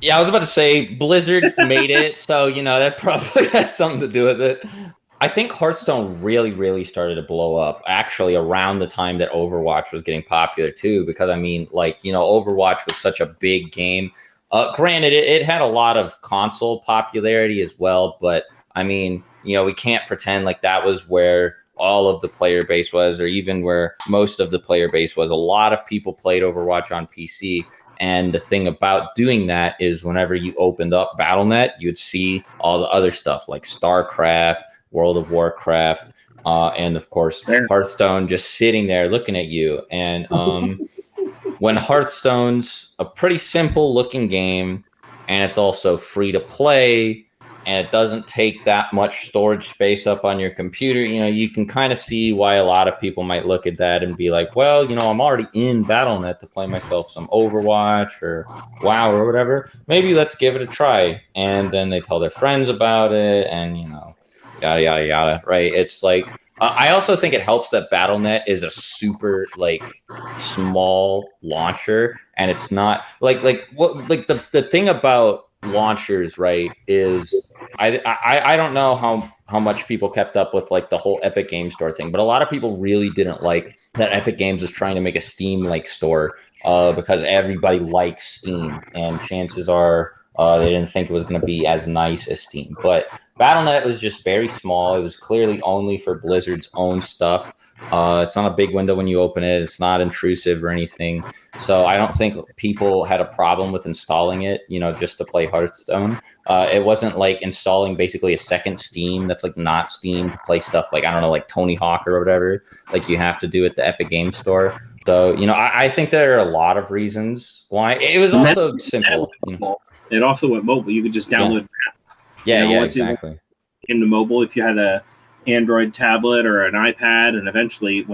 Yeah, I was about to say Blizzard made it, so that probably has something to do with it. I think Hearthstone really, really started to blow up actually around the time that Overwatch was getting popular too, because I mean, Overwatch was such a big game. Granted, it had a lot of console popularity as well, but I mean, we can't pretend like that was where all of the player base was, or even where most of the player base was. A lot of people played Overwatch on PC. And the thing about doing that is whenever you opened up Battle.net, you'd see all the other stuff like StarCraft, World of Warcraft, and of course Hearthstone just sitting there looking at you. And when Hearthstone's a pretty simple looking game, and it's also free to play, and it doesn't take that much storage space up on your computer, you can kind of see why a lot of people might look at that and be like, well, I'm already in Battle.net to play myself some Overwatch or WoW or whatever. Maybe let's give it a try. And then they tell their friends about it and, yada, yada, yada, right? It's like, I also think it helps that Battle.net is a super small launcher, and it's not the thing about launchers, right, is I don't know how much people kept up with the whole Epic Game Store thing, but a lot of people really didn't like that Epic Games was trying to make a Steam-like store because everybody likes Steam, and chances are they didn't think it was going to be as nice as Steam. But Battle.net was just very small. It was clearly only for Blizzard's own stuff. It's not a big window when you open it. It's not intrusive or anything. So I don't think people had a problem with installing it, just to play Hearthstone. It wasn't like installing basically a second Steam that's not Steam to play stuff like Tony Hawk or whatever, like you have to do at the Epic Game Store. So, I think there are a lot of reasons why. It was also simple. It also went mobile. You could just download. Yeah, exactly. Into mobile, if you had a Android tablet or an iPad, and eventually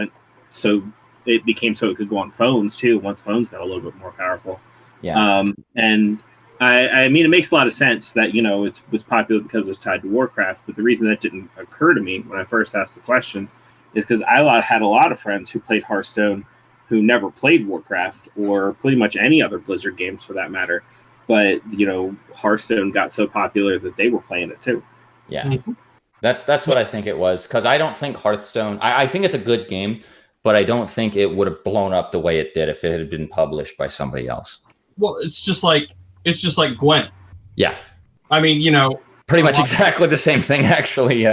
it became so it could go on phones too. Once phones got a little bit more powerful. Yeah. And I mean, it makes a lot of sense that it was popular because it was tied to Warcraft. But the reason that didn't occur to me when I first asked the question is because I had a lot of friends who played Hearthstone who never played Warcraft or pretty much any other Blizzard games for that matter. But Hearthstone got so popular that they were playing it too. Yeah, that's what I think it was, because I don't think Hearthstone. I think it's a good game, but I don't think it would have blown up the way it did if it had been published by somebody else. Well, it's just like Gwent. Yeah, I mean, pretty much exactly the same thing. Actually,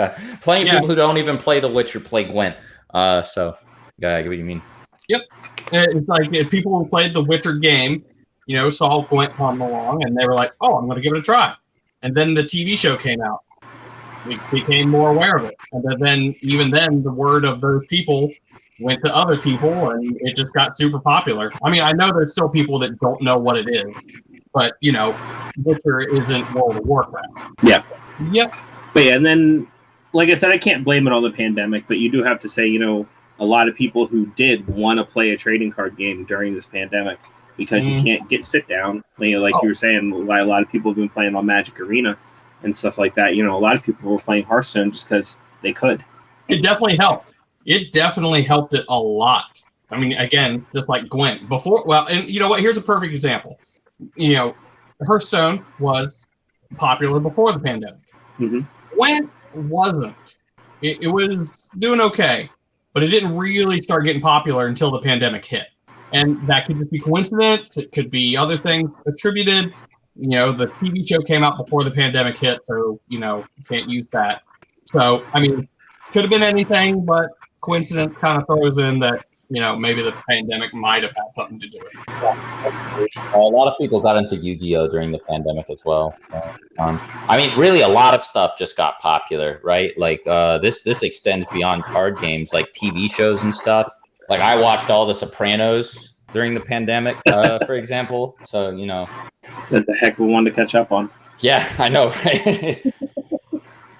plenty of people who don't even play The Witcher play Gwent. So yeah, I get what you mean. Yep, it's like if people who played the Witcher game, saw Gwent come along, and they were like, "Oh, I'm going to give it a try." And then the TV show came out. We became more aware of it, and then even then, the word of those people went to other people, and it just got super popular. I mean, I know there's still people that don't know what it is, but Witcher isn't World of Warcraft. Yeah. Yep. But yeah, and then, like I said, I can't blame it on the pandemic, but you do have to say, a lot of people who did want to play a trading card game during this pandemic because you can't sit down. You were saying, why a lot of people have been playing on Magic Arena and stuff like that. A lot of people were playing Hearthstone just because they could. It definitely helped. It definitely helped it a lot. I mean, again, just like Gwent. And you know what? Here's a perfect example. Hearthstone was popular before the pandemic. Mm-hmm. Gwent wasn't. It was doing okay, but it didn't really start getting popular until the pandemic hit. And that could just be coincidence. It could be other things attributed. The TV show came out before the pandemic hit, so, you can't use that. So, I mean, could have been anything, but coincidence kind of throws in that, maybe the pandemic might have had something to do with it. A lot of people got into Yu-Gi-Oh! During the pandemic as well. I mean, really, a lot of stuff just got popular, right? Like, this extends beyond card games, like TV shows and stuff. Like, I watched all The Sopranos during the pandemic, for example. So, That's a heck of a one to catch up on. Yeah, I know, right?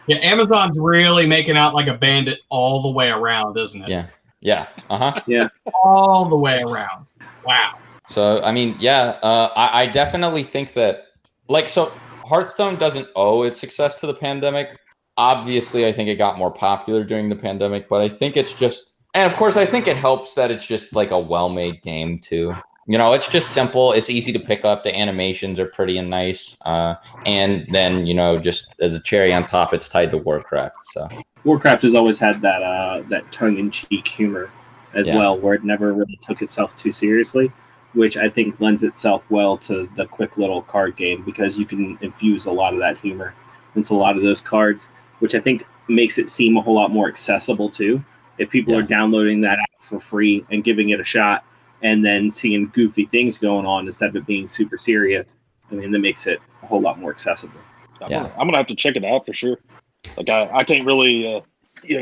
Yeah, Amazon's really making out like a bandit all the way around, isn't it? Yeah. Uh-huh. Yeah. All the way around. Wow. So, I mean, I definitely think that, so Hearthstone doesn't owe its success to the pandemic. Obviously, I think it got more popular during the pandemic, but I think it's just, and of course, I think it helps that it's just like a well-made game too. It's just simple. It's easy to pick up. The animations are pretty and nice. And then, just as a cherry on top, it's tied to Warcraft. So Warcraft has always had that tongue-in-cheek humor as well, where it never really took itself too seriously, which I think lends itself well to the quick little card game because you can infuse a lot of that humor into a lot of those cards, which I think makes it seem a whole lot more accessible too. If people are downloading that app for free and giving it a shot, and then seeing goofy things going on instead of it being super serious. I mean, that makes it a whole lot more accessible. I'm gonna have to check it out for sure. Like I can't really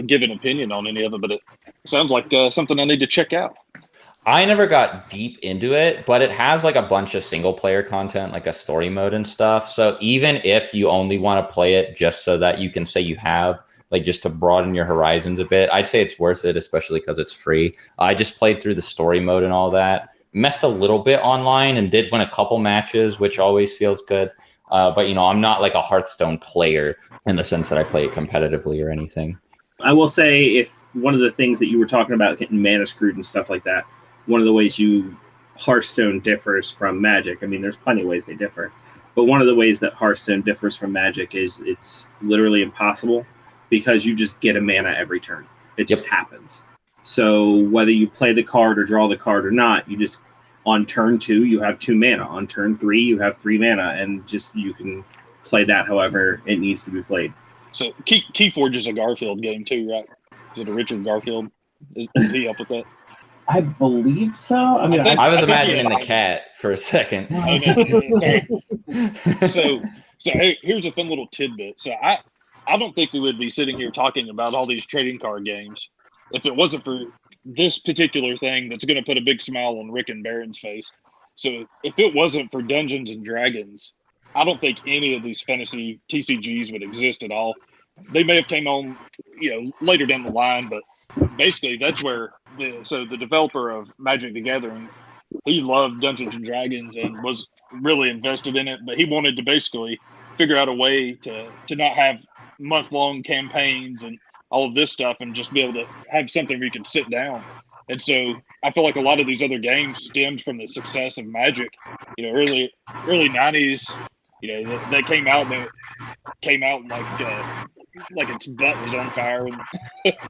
give an opinion on any of it, but it sounds like something I need to check out. I never got deep into it, but it has like a bunch of single player content, like a story mode and stuff. So even if you only want to play it just so that you can say you have, like, just to broaden your horizons a bit, I'd say it's worth it, especially because it's free. I just played through the story mode and all that. Messed a little bit online and did win a couple matches, which always feels good. But, I'm not like a Hearthstone player in the sense that I play it competitively or anything. I will say, if one of the things that you were talking about, getting mana screwed and stuff like that, one of the ways Hearthstone differs from Magic, I mean, there's plenty of ways they differ, but one of the ways that Hearthstone differs from Magic is it's literally impossible because you just get a mana every turn. It just happens. So whether you play the card or draw the card or not, you just, on turn 2, you have 2 mana. On turn 3, you have 3 mana, and just you can play that however it needs to be played. So Keyforge is a Garfield game too, right? Is it a Richard Garfield? Is he up with that? I believe so. I mean, I was imagining the cat for a second. So here's a fun little tidbit. So I don't think we would be sitting here talking about all these trading card games if it wasn't for this particular thing that's going to put a big smile on Rick and Baron's face. So if it wasn't for Dungeons and Dragons, I don't think any of these fantasy TCGs would exist at all. They may have came on, later down the line, but basically that's where the developer of Magic the Gathering, he loved Dungeons and Dragons and was really invested in it, but he wanted to basically figure out a way to not have month-long campaigns and all of this stuff and just be able to have something where you can sit down. And so I feel like a lot of these other games stemmed from the success of Magic. Early 90s, they came out like its butt was on fire. And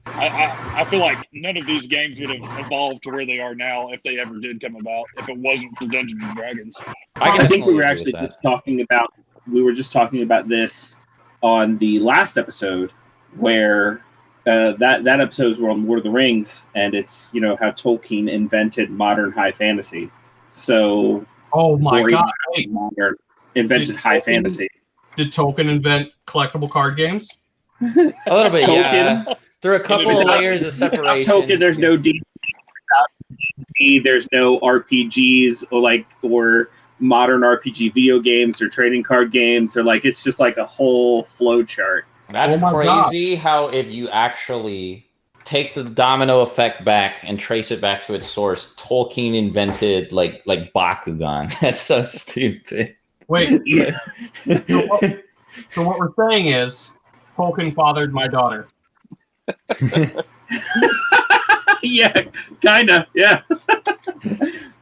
I feel like none of these games would have evolved to where they are now if they ever did come about, if it wasn't for Dungeons and Dragons. I think we were actually just talking about this on the last episode, where that episode was on Lord of the Rings, and it's how Tolkien invented modern high fantasy. So, oh my god, invented high fantasy. Did Tolkien invent collectible card games? A little bit, Tolkien, yeah. Through a couple of layers of separation. Tolkien, there's no D&D, there's no RPGs or modern RPG video games or trading card games, or it's just like a whole flow chart. That's crazy how if you actually take the domino effect back and trace it back to its source, Tolkien invented like Bakugan. That's so stupid. Wait, so what we're saying is Tolkien fathered my daughter. Yeah, kind of, yeah.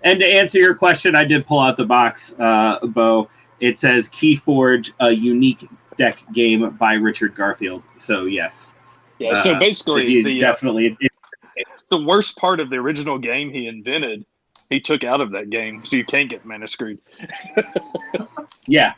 And to answer your question, I did pull out the box, Bo. It says Keyforge, a unique deck game by Richard Garfield. So, yes. Yeah, so basically, the worst part of the original game he invented, he took out of that game, so you can't get mana screwed. Yeah.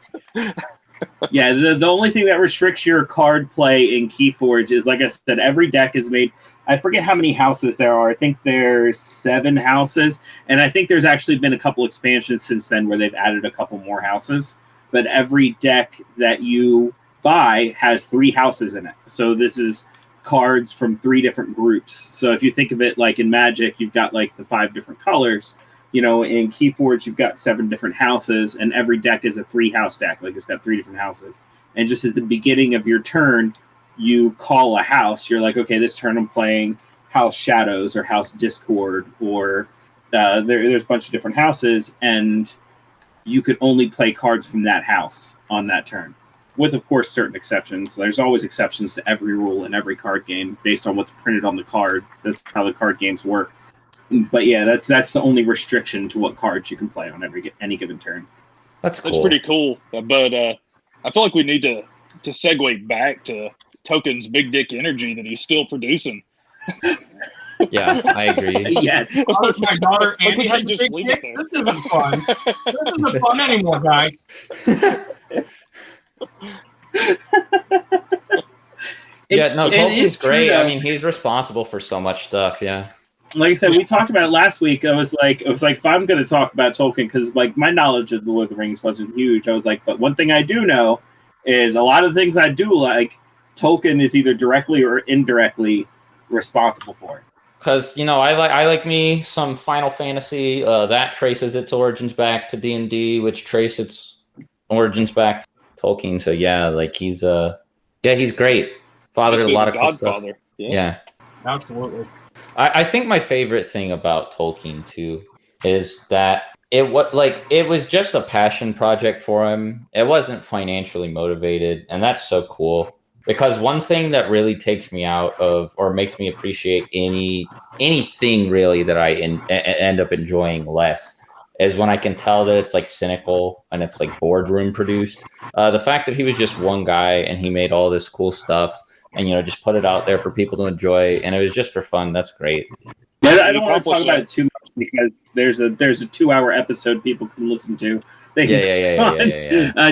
Yeah, the only thing that restricts your card play in Keyforge is, like I said, every deck is made. I forget how many houses there are. I think there's 7 houses, and I think there's actually been a couple expansions since then where they've added a couple more houses. But every deck that you buy has 3 houses in it. So this is cards from 3 different groups. So if you think of it like in Magic, you've got the 5 different colors. In Keyforge, you've got 7 different houses, and every deck is a 3-house deck. It's got 3 different houses. And just at the beginning of your turn, you call a house. You're like, okay, this turn I'm playing House Shadows or House Discord, or there's a bunch of different houses, and you could only play cards from that house on that turn, with, of course, certain exceptions. There's always exceptions to every rule in every card game based on what's printed on the card. That's how the card games work. But yeah, that's the only restriction to what cards you can play on any given turn. That's cool. That's pretty cool. But I feel like we need to segue back to Token's big dick energy that he's still producing. Yeah, I agree. Yes. My daughter Andy has just a big leave dick. it there. This isn't fun. This isn't fun anymore, guys. Yeah, no, Tolkien's great. True, I mean, he's responsible for so much stuff, yeah. like I said, we talked about it last week. I was like, if I'm going to talk about Tolkien, because like my knowledge of the Lord of the Rings wasn't huge. I was like, but one thing I do know is a lot of things I do like, Tolkien is either directly or indirectly responsible for. Because I like me some Final Fantasy that traces its origins back to D&D, which trace its origins back to Tolkien. So yeah, like he's great. Fathered a lot of cool stuff. Godfather. Yeah, Absolutely. I think my favorite thing about Tolkien too is that it was just a passion project for him. It wasn't financially motivated, and that's so cool. Because one thing that really takes me out of or makes me appreciate anything really that I end up enjoying less is when I can tell that it's like cynical and it's like boardroom produced. The fact that he was just one guy and he made all this cool stuff and just put it out there for people to enjoy, and it was just for fun. That's great. Yeah, I don't want to talk about it too much because there's a 2-hour episode people can listen to.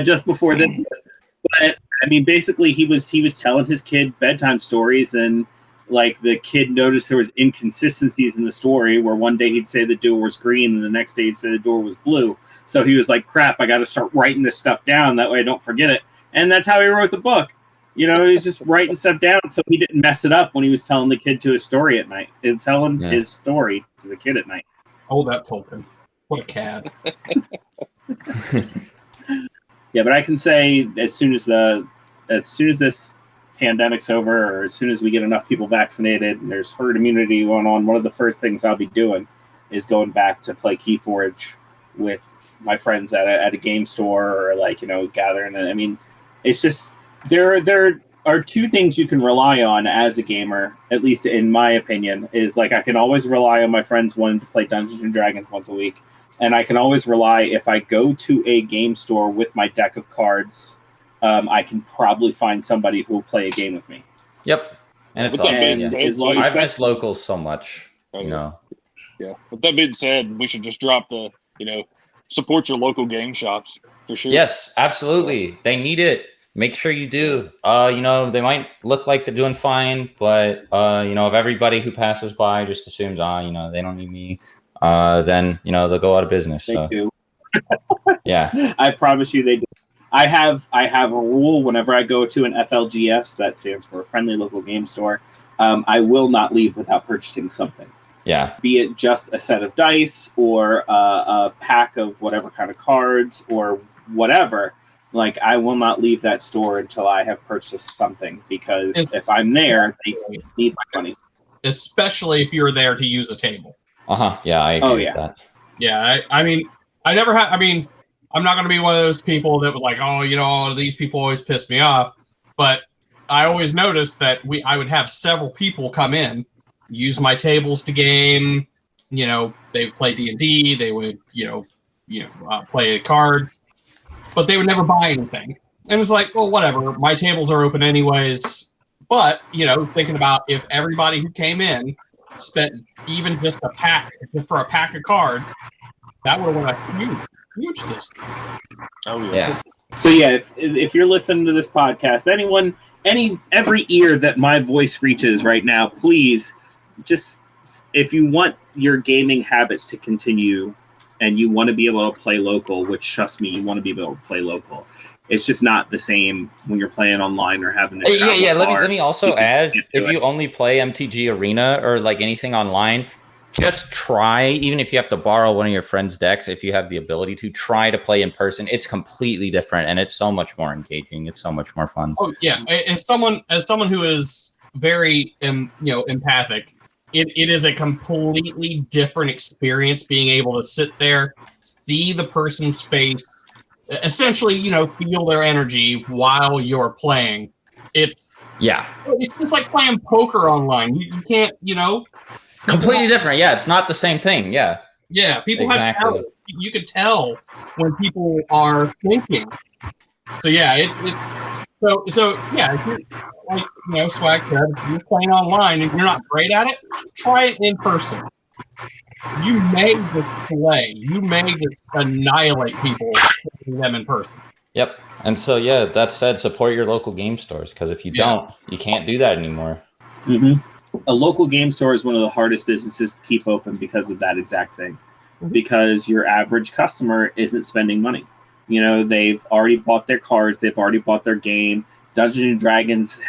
Just before this, but I mean, basically, he was telling his kid bedtime stories, and like the kid noticed there was inconsistencies in the story where one day he'd say the door was green and the next day he'd say the door was blue. So he was like, "Crap, I got to start writing this stuff down that way I don't forget it." And that's how he wrote the book. He was just writing stuff down so he didn't mess it up when he was telling the kid to his story at night. Telling his story to the kid at night. Oh, that Tolkien. What a cad. Yeah, but I can say as soon as this pandemic's over, or as soon as we get enough people vaccinated and there's herd immunity going on, one of the first things I'll be doing is going back to play Keyforge with my friends at a game store, or gathering. I mean, it's just there are two things you can rely on as a gamer, at least in my opinion, is like I can always rely on my friends wanting to play Dungeons and Dragons once a week. And I can always rely, if I go to a game store with my deck of cards, I can probably find somebody who will play a game with me. Yep. And it's awesome. I've missed locals so much, Yeah. With that being said, we should just drop the, support your local game shops for sure. Yes, absolutely. They need it. Make sure you do. They might look like they're doing fine, but if everybody who passes by just assumes, they don't need me, then they'll go out of business. They do. Yeah. I promise you they do. I have a rule whenever I go to an FLGS, that stands for Friendly Local Game Store. I will not leave without purchasing something. Yeah. Be it just a set of dice or a pack of whatever kind of cards or whatever. Like, I will not leave that store until I have purchased something, because if I'm there, they need my money. Especially if you're there to use a table. Yeah, I agree with that. Yeah, I mean, I'm not going to be one of those people that was like, these people always piss me off. But I always noticed that I would have several people come in, use my tables to game. They would play D&D. They would, play cards. But they would never buy anything. And it's like, well, whatever. My tables are open anyways. But, thinking about if everybody who came in spent even just for a pack of cards, that would have went a huge distance. Oh, yeah. So, yeah, if you're listening to this podcast, every ear that my voice reaches right now, please, just, if you want your gaming habits to continue, and you want to be able to play local, which, trust me, you want to be able to play local. It's just not the same when you're playing online or having to travel far. Let me also add, if you only play MTG Arena or like anything online, just try, even if you have to borrow one of your friend's decks, if you have the ability to try to play in person. It's completely different, and it's so much more engaging. It's so much more fun. Oh yeah, as someone who is very empathic, it is a completely different experience being able to sit there, see the person's face, essentially, feel their energy while you're playing. It's just like playing poker online. You can't, completely different. Yeah, it's not the same thing. Yeah. Yeah, people have talent. You could tell when people are thinking. So yeah, So yeah, if you're, like Swag said, if you're playing online and you're not great at it, try it in person. You may just play. You may just annihilate people playing them in person. Yep. And so yeah, that said, support your local game stores, because if you don't, you can't do that anymore. Mm-hmm. a local game store is one of the hardest businesses to keep open because of that exact thing. Because your average customer isn't spending money. You know, they've already bought their cards, they've already bought their game. Dungeons and Dragons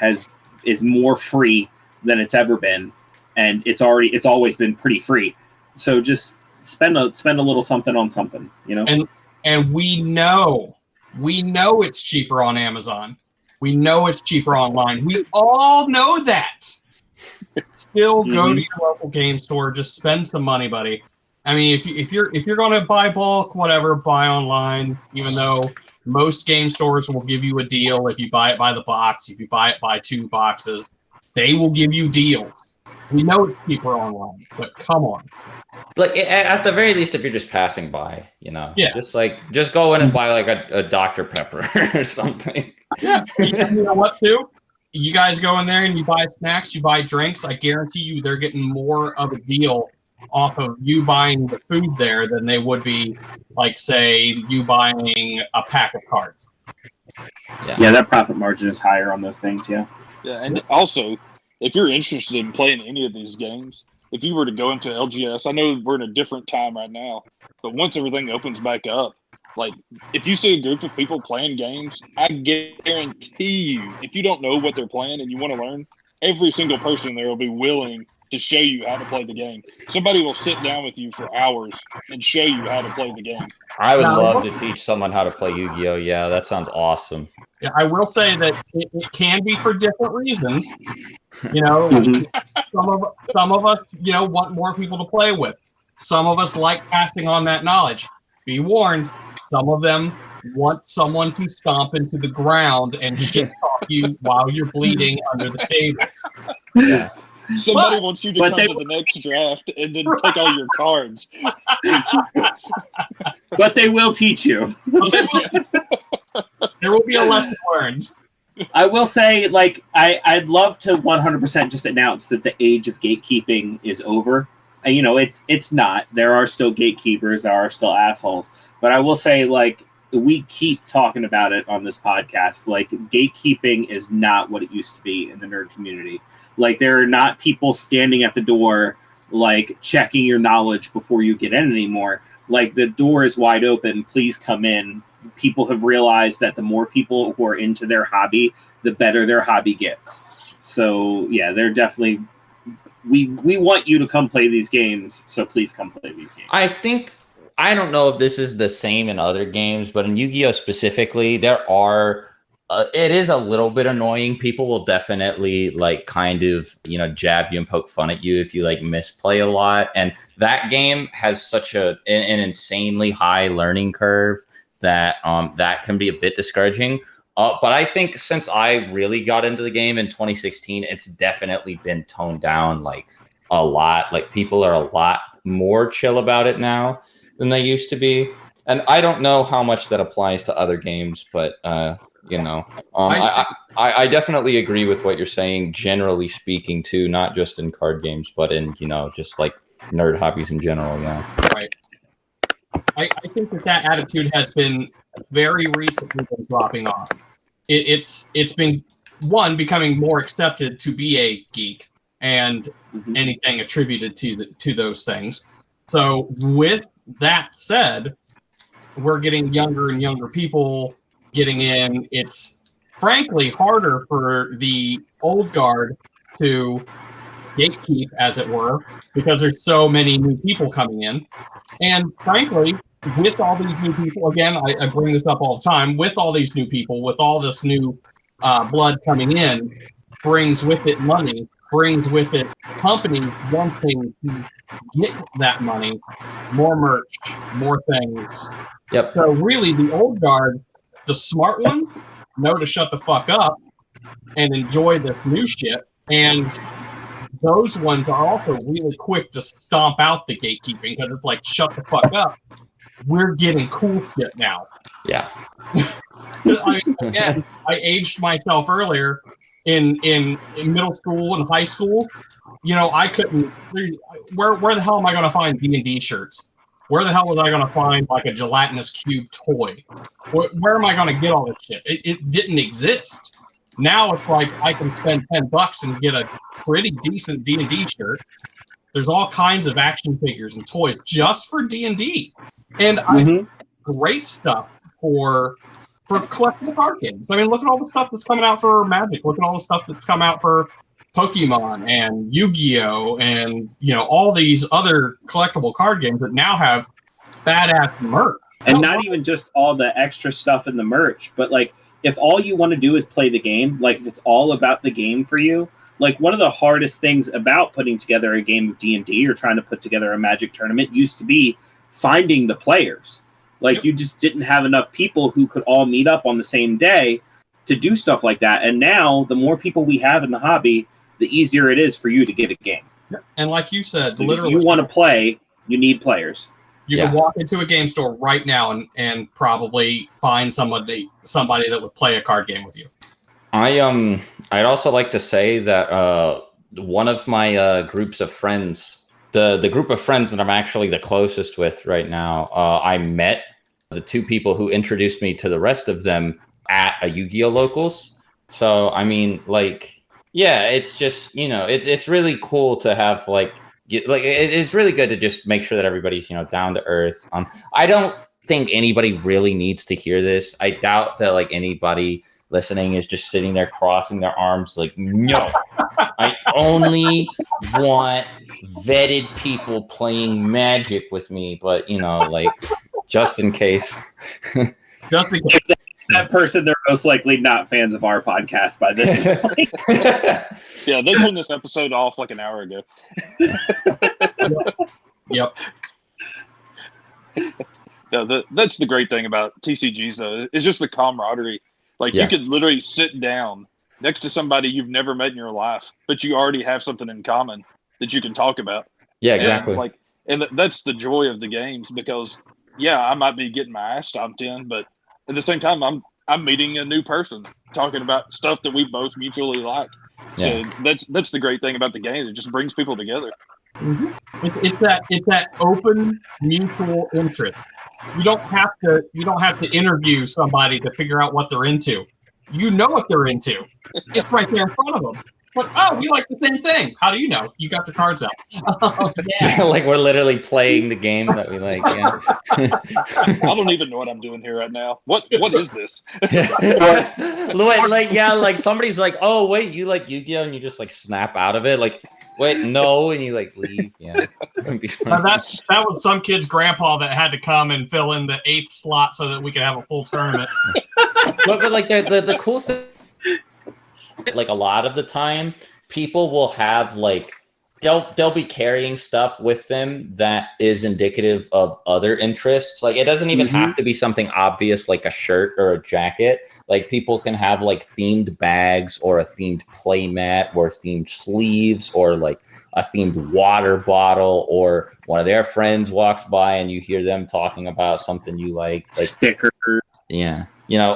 is more free than it's ever been, and it's always been pretty free. So just spend a little something on something, you know. And we know it's cheaper on Amazon. We know it's cheaper online. We all know that. Still go to your local game store. Just spend some money, buddy. I mean, if you're going to buy bulk, whatever, buy online. Even though most game stores will give you a deal if you buy it by the box. If you buy it by 2 boxes, they will give you deals. We know it's cheaper online, but come on. Like at the very least, if you're just passing by, you know, yes. just go in and buy like a Dr. Pepper or something. Yeah, you know what, too? You guys go in there and you buy snacks, you buy drinks. I guarantee you, they're getting more of a deal off of you buying the food there than they would be, like, say, you buying a pack of cards. Yeah, that profit margin is higher on those things. Yeah. Yeah, and also, if you're interested in playing any of these games, if you were to go into LGS, I know we're in a different time right now, but once everything opens back up, like, if you see a group of people playing games, I guarantee you, if you don't know what they're playing and you want to learn, every single person there will be willing to show you how to play the game. Somebody will sit down with you for hours and show you how to play the game. I would love to teach someone how to play Yu-Gi-Oh! Yeah, that sounds awesome. Yeah, I will say that it can be for different reasons. You know, some of us, you know, want more people to play with. Some of us like passing on that knowledge. Be warned, some of them want someone to stomp into the ground and shit talk you while you're bleeding under the table. Yeah. Somebody wants you to come to the next draft and then take all your cards. But they will teach you. There will be a lesson learned. I will say, like, I'd love to 100% just announce that the age of gatekeeping is over. You know, it's not. There are still gatekeepers. There are still assholes. But I will say, like, we keep talking about it on this podcast. Like, gatekeeping is not what it used to be in the nerd community. Like, there are not people standing at the door, like, checking your knowledge before you get in anymore. Like, the door is wide open. Please come in. People have realized that the more people who are into their hobby, the better their hobby gets. So, yeah, they're definitely... We want you to come play these games, so please come play these games. I don't know if this is the same in other games, but in Yu-Gi-Oh! Specifically, there are... it is a little bit annoying. People will definitely like kind of, you know, jab you and poke fun at you if you like misplay a lot. And that game has such an insanely high learning curve that that can be a bit discouraging. But I think since I really got into the game in 2016, it's definitely been toned down like a lot. Like people are a lot more chill about it now than they used to be. And I don't know how much that applies to other games, but you know, I definitely agree with what you're saying, generally speaking, too, not just in card games, but in, you know, just like nerd hobbies in general. Yeah. Right. I think that attitude has been very recently been dropping off. It's been, one, becoming more accepted to be a geek and anything attributed to those things. So with that said, we're getting younger and younger people getting in. It's frankly harder for the old guard to gatekeep, as it were, because there's so many new people coming in. And frankly, with all these new people, again, I bring this up all the time, with all these new people, with all this new blood coming in, brings with it money, brings with it companies wanting to get that money, more merch, more things. Yep. So really, the old guard, the smart ones, know to shut the fuck up and enjoy this new shit. And those ones are also really quick to stomp out the gatekeeping because it's like, shut the fuck up. We're getting cool shit now. Yeah. Again, I aged myself earlier in middle school and high school. You know, I couldn't. Where the hell am I going to find D&D shirts? Where the hell was I going to find like a gelatinous cube toy? Where am I going to get all this shit? It didn't exist. Now it's like I can spend $10 and get a pretty decent D&D shirt. There's all kinds of action figures and toys just for D&D. And great stuff for collectible card games. I mean, look at all the stuff that's coming out for Magic. Look at all the stuff that's come out for Pokemon and Yu-Gi-Oh! And, all these other collectible card games that now have badass merch. And not even just all the extra stuff in the merch, but like, if all you want to do is play the game, like if it's all about the game for you, like one of the hardest things about putting together a game of D&D or trying to put together a Magic tournament used to be finding the players. Like you just didn't have enough people who could all meet up on the same day to do stuff like that. And now the more people we have in the hobby, the easier it is for you to get a game. And like you said, So literally, if you want to play, you need players. You can walk into a game store right now and probably find somebody that would play a card game with you. I'd also like to say that one of my groups of friends, the group of friends that I'm actually the closest with right now, I met the two people who introduced me to the rest of them at a Yu-Gi-Oh! Locals. So, I mean, like, yeah, it's just, it's really cool to have, it's really good to just make sure that everybody's, down to earth. I don't think anybody really needs to hear this. I doubt that, anybody listening is just sitting there crossing their arms like, no, I only want vetted people playing Magic with me. But, just in case. Just in case. That person, they're most likely not fans of our podcast by this point. Yeah, they turned this episode off like an hour ago. Yep. Yeah, that's the great thing about TCGs, though. It's just the camaraderie. You could literally sit down next to somebody you've never met in your life, but you already have something in common that you can talk about. Yeah, exactly. And that's the joy of the games because, I might be getting my ass stomped in, but at the same time, I'm meeting a new person, talking about stuff that we both mutually like. Yeah. So that's the great thing about the game. It just brings people together. Mm-hmm. It's that open mutual interest. You don't have to interview somebody to figure out what they're into. You know what they're into. It's right there in front of them. But we like the same thing. How do you know? You got the cards out. Yeah. We're literally playing the game that we like. Yeah. I don't even know what I'm doing here right now. What is this? Somebody's like, oh wait, you like Yu-Gi-Oh! And you just snap out of it. Wait, no, and you leave. Yeah. Now that was some kid's grandpa that had to come and fill in the 8th slot so that we could have a full tournament. but the cool thing, a lot of the time, people will have they'll be carrying stuff with them that is indicative of other interests. It doesn't even have to be something obvious like a shirt or a jacket. People can have themed bags or a themed play mat or themed sleeves or a themed water bottle, or one of their friends walks by and you hear them talking about something you like stickers. Yeah.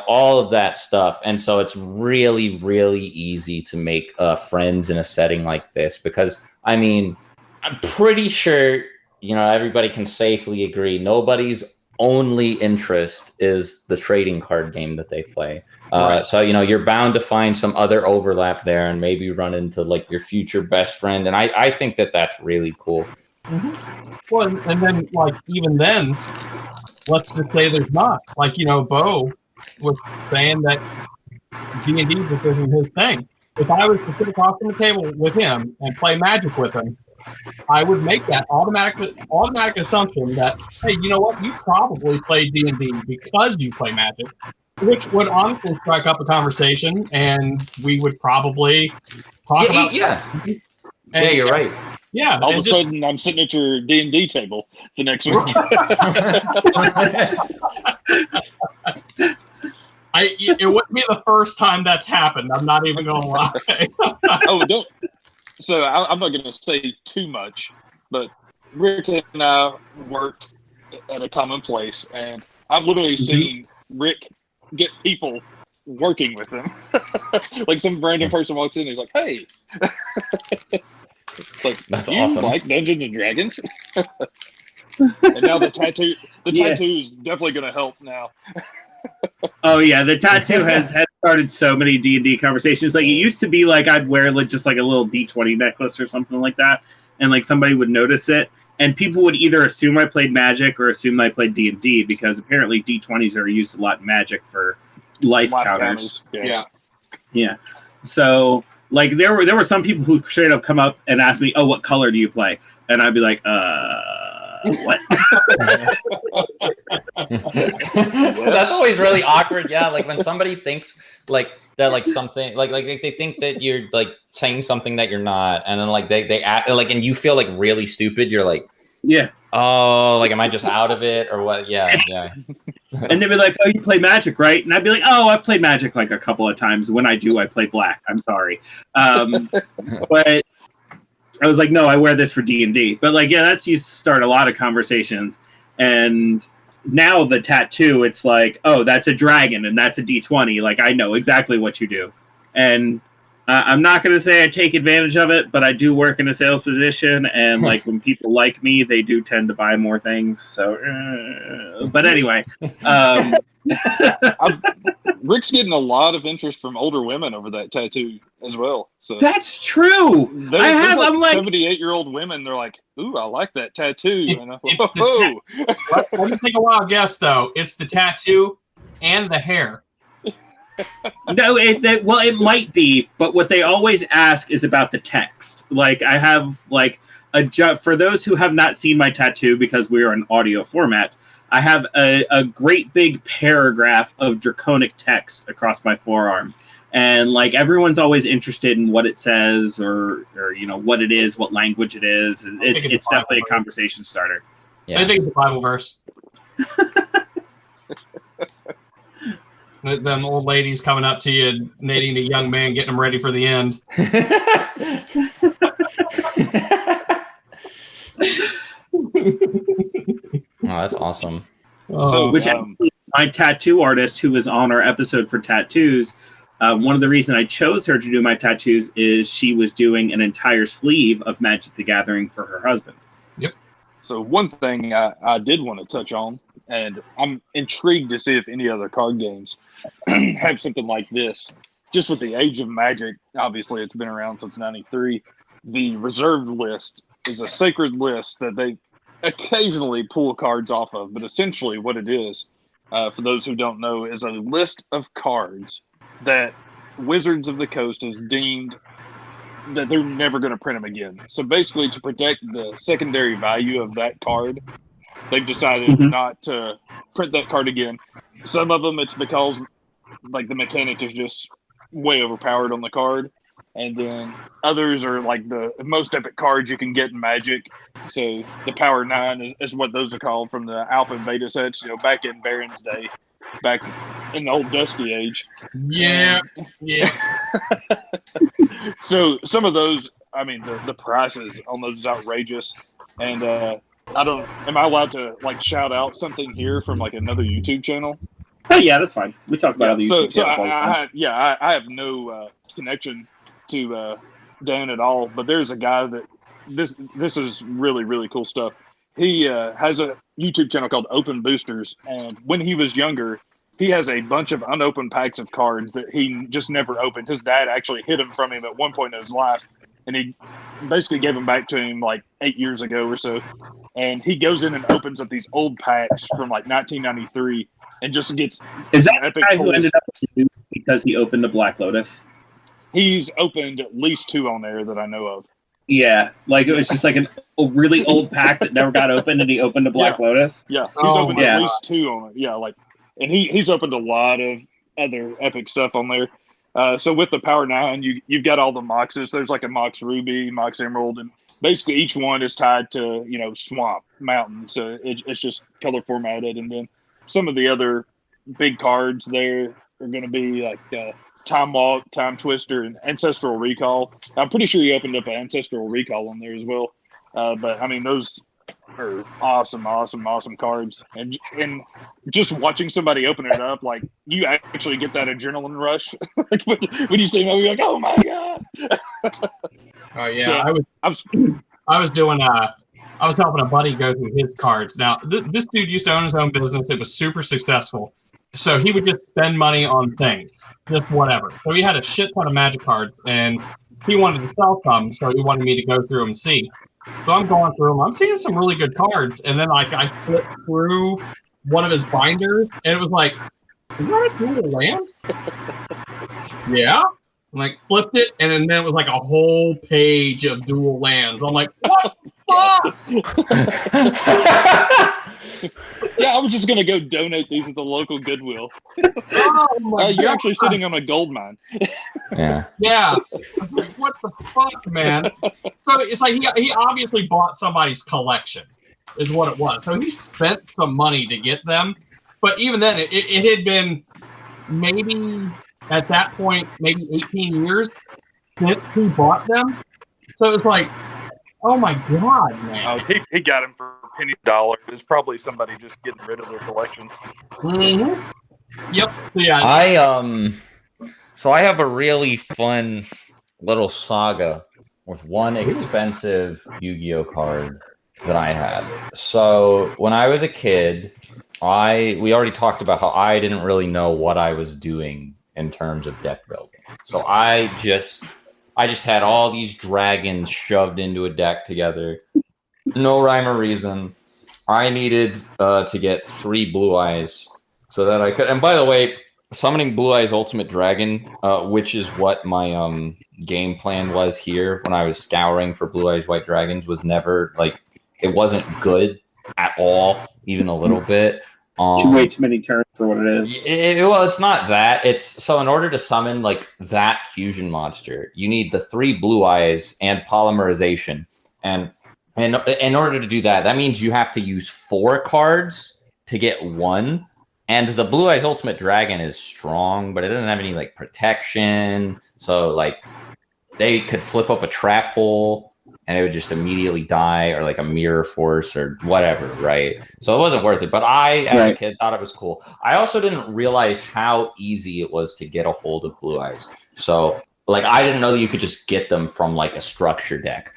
All of that stuff. And so it's really, really easy to make friends in a setting like this because, I'm pretty sure, everybody can safely agree nobody's only interest is the trading card game that they play. Right. So, you're bound to find some other overlap there and maybe run into your future best friend. And I think that that's really cool. Mm-hmm. Well, and then even then, let's just say there's not. Bo was saying that D&D just isn't his thing. If I was to sit across from the table with him and play Magic with him, I would make that automatic assumption that, hey, you know what? You probably play D&D because you play Magic, which would honestly strike up a conversation, and we would probably talk about. Yeah, you're right. Yeah. All of a sudden, I'm sitting at your D&D table the next week. It wouldn't be the first time that's happened. I'm not even going to lie. Oh, don't. So I'm not going to say too much, but Rick and I work at a common place, and I've literally seen Rick get people working with him. Some random person walks in and he's like, hey. That's do you awesome. like Dungeons and Dragons? And now the tattoo is definitely going to help now. Oh yeah, the tattoo has started so many D&D conversations. Like it used to be like I'd wear like just like a little D20 necklace or something like that, and like somebody would notice it, and people would either assume I played Magic or assume I played D&D because apparently D20s are used a lot in Magic for life counters. Yeah. So like there were some people who straight up come up and ask me, "Oh, what color do you play?" And I'd be like, what? That's always really awkward. Yeah, like when somebody thinks like that, like something like they think that you're like saying something that you're not, and then like they act like, and you feel like really stupid. You're like, yeah, oh, like am I just out of it or what? Yeah. And they'd be like, "Oh, you play Magic, right?" And I'd be like, "Oh, I've played Magic like a couple of times. When I do, I play Black. I'm sorry." But I was like, "No, I wear this for D&D." But like, yeah, that's used to start a lot of conversations. And now the tattoo, it's like, "Oh, that's a dragon and that's a D20." Like I know exactly what you do. And I'm not going to say I take advantage of it, but I do work in a sales position, and like when people like me, they do tend to buy more things. So, but anyway, Rick's getting a lot of interest from older women over that tattoo as well. So that's true. I'm like 78-year-old women. They're like, "Ooh, I like that tattoo." Let me take a wild guess though. It's the tattoo and the hair. No, it might be, but what they always ask is about the text. Like I have like for those who have not seen my tattoo because we are in audio format, I have a great big paragraph of draconic text across my forearm, and like everyone's always interested in what it says or you know what it is, what language it is. It's definitely a conversation starter. Yeah. I think it's a Bible verse. Them old ladies coming up to you, needing a young man, getting them ready for the end. Oh, that's awesome. So, my tattoo artist who was on our episode for tattoos, one of the reasons I chose her to do my tattoos is she was doing an entire sleeve of Magic the Gathering for her husband. Yep. So one thing I did want to touch on, and I'm intrigued to see if any other card games have something like this. Just with the age of Magic, obviously it's been around since '93. The reserved list is a sacred list that they occasionally pull cards off of, but essentially what it is, for those who don't know, is a list of cards that Wizards of the Coast has deemed that they're never going to print them again. So basically, to protect the secondary value of that card, they've decided not to print that card again. Some of them, it's because like the mechanic is just way overpowered on the card. And then others are like the most epic cards you can get in Magic. So the Power 9 is what those are called from the Alpha and Beta sets, back in Baron's day, back in the old Dusty Age. Yeah. So some of those, I mean, the prices on those is outrageous. And am I allowed to like shout out something here from like another YouTube channel? Oh yeah, that's fine. We talk about other YouTube channels all the time. I have no connection to Dan at all, but there's a guy that this is really, really cool stuff. He has a YouTube channel called Open Boosters, and when he was younger, he has a bunch of unopened packs of cards that he just never opened. His dad actually hid them from him at one point in his life, and he basically gave them back to him like 8 years ago or so. And he goes in and opens up these old packs from like 1993 and just gets Is that epic the guy who pulls. ended up because he opened a Black Lotus? He's opened at least 2 on there that I know of. Yeah, like it was just like a really old pack that never got opened, and he opened a Black Lotus. Yeah, he's opened at least 2 on it. Yeah, and he's opened a lot of other epic stuff on there. So with the Power 9, you've got all the Moxes. There's like a Mox Ruby, Mox Emerald, and basically each one is tied to Swamp, Mountain. So it's just color formatted, and then some of the other big cards there are going to be like Time Walk, Time Twister, and Ancestral Recall. I'm pretty sure you opened up an Ancestral Recall on there as well. But I mean, those are awesome cards. And just watching somebody open it up, like you actually get that adrenaline rush. Like when you see them, you're like, oh my god. Oh yeah, so, I was doing I was helping a buddy go through his cards. Now, this dude used to own his own business. It was super successful. So he would just spend money on things, just whatever. So he had a shit ton of Magic cards, and he wanted to sell some, so he wanted me to go through them and see. So I'm going through them. I'm seeing some really good cards, and then like I flipped through one of his binders, and it was like, is that a dual land? Yeah. I'm like, flipped it, and then it was like a whole page of dual lands. I'm like, what the fuck? Yeah, I was just gonna go donate these at the local Goodwill. Oh my You're God. actually sitting on a gold mine. Yeah. Yeah. I was like, what the fuck, man? So it's like he obviously bought somebody's collection, is what it was. So he spent some money to get them. But even then, it had been maybe at that point, maybe 18 years since he bought them. So it's like, oh my God, man. He got him for penny dollar. It's probably somebody just getting rid of their collection. Mm-hmm. Yep. So yeah. I have a really fun little saga with one expensive Yu-Gi-Oh card that I had. So when I was a kid, we already talked about how I didn't really know what I was doing in terms of deck building. So I just had all these dragons shoved into a deck together. No rhyme or reason. I needed to get 3 Blue Eyes so that I could. And by the way, summoning Blue Eyes Ultimate Dragon, which is what my game plan was here when I was scouring for Blue Eyes White Dragons, was never it wasn't good at all, even a little bit. Way too many turns for what it is. Well, it's not that. It's so in order to summon that fusion monster, you need the 3 Blue Eyes and polymerization, and in order to do that, that means you have to use 4 cards to get 1. And the Blue Eyes Ultimate Dragon is strong, but it doesn't have any protection. So they could flip up a trap hole and it would just immediately die, or a mirror force or whatever, right? So it wasn't worth it. But I, as a kid, thought it was cool. I also didn't realize how easy it was to get a hold of Blue Eyes. So I didn't know that you could just get them from a structure deck.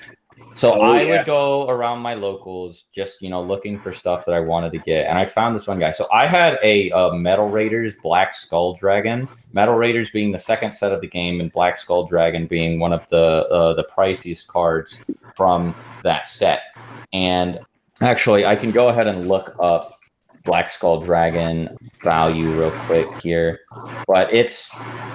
So I would go around my locals just, looking for stuff that I wanted to get. And I found this one guy. So I had a Metal Raiders Black Skull Dragon. Metal Raiders being the second set of the game, and Black Skull Dragon being one of the priciest cards from that set. And actually, I can go ahead and look up Black Skull Dragon value real quick here. But it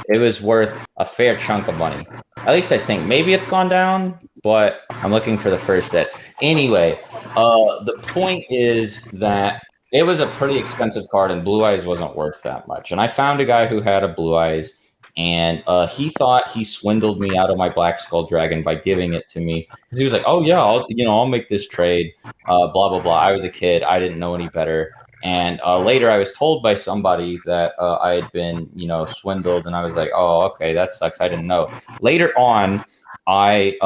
was worth a fair chunk of money. At least I think. Maybe it's gone down, but I'm looking for the first set. Anyway, the point is that it was a pretty expensive card, and Blue Eyes wasn't worth that much. And I found a guy who had a Blue Eyes, and he thought he swindled me out of my Black Skull Dragon by giving it to me. Because he was like, "Oh yeah, I'll make this trade." Blah blah blah. I was a kid. I didn't know any better. And later, I was told by somebody that I had been, swindled, and I was like, "Oh, okay, that sucks. I didn't know." Later on, I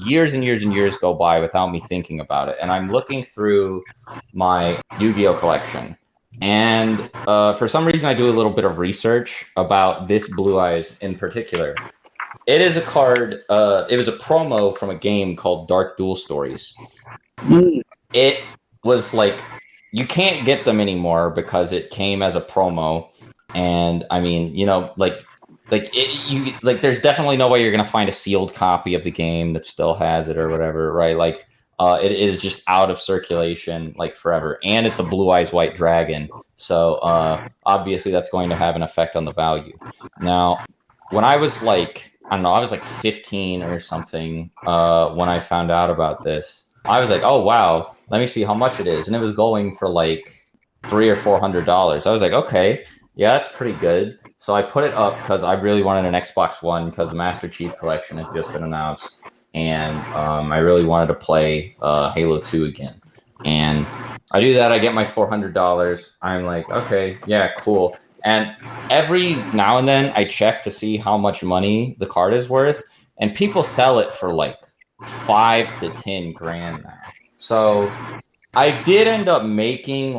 years and years and years go by without me thinking about it, and I'm looking through my Yu-Gi-Oh collection, and for some reason, I do a little bit of research about this Blue Eyes in particular. It is a card. It was a promo from a game called Dark Duel Stories. It was you can't get them anymore because it came as a promo, and I mean, there's definitely no way you're gonna find a sealed copy of the game that still has it or whatever, right? It is just out of circulation forever, and it's a Blue Eyes White Dragon, so obviously that's going to have an effect on the value. Now, when I was I don't know, I was 15 or something when I found out about this. I was like, oh wow, let me see how much it is, and it was going for $300 or $400. I was like, okay, yeah, that's pretty good. So I put it up because I really wanted an Xbox One because the Master Chief Collection had just been announced, and I really wanted to play Halo 2 again. And I do that, I get my $400. I'm like, okay, yeah, cool. And every now and then I check to see how much money the card is worth, and people sell it for 5 to 10 grand now. So I did end up making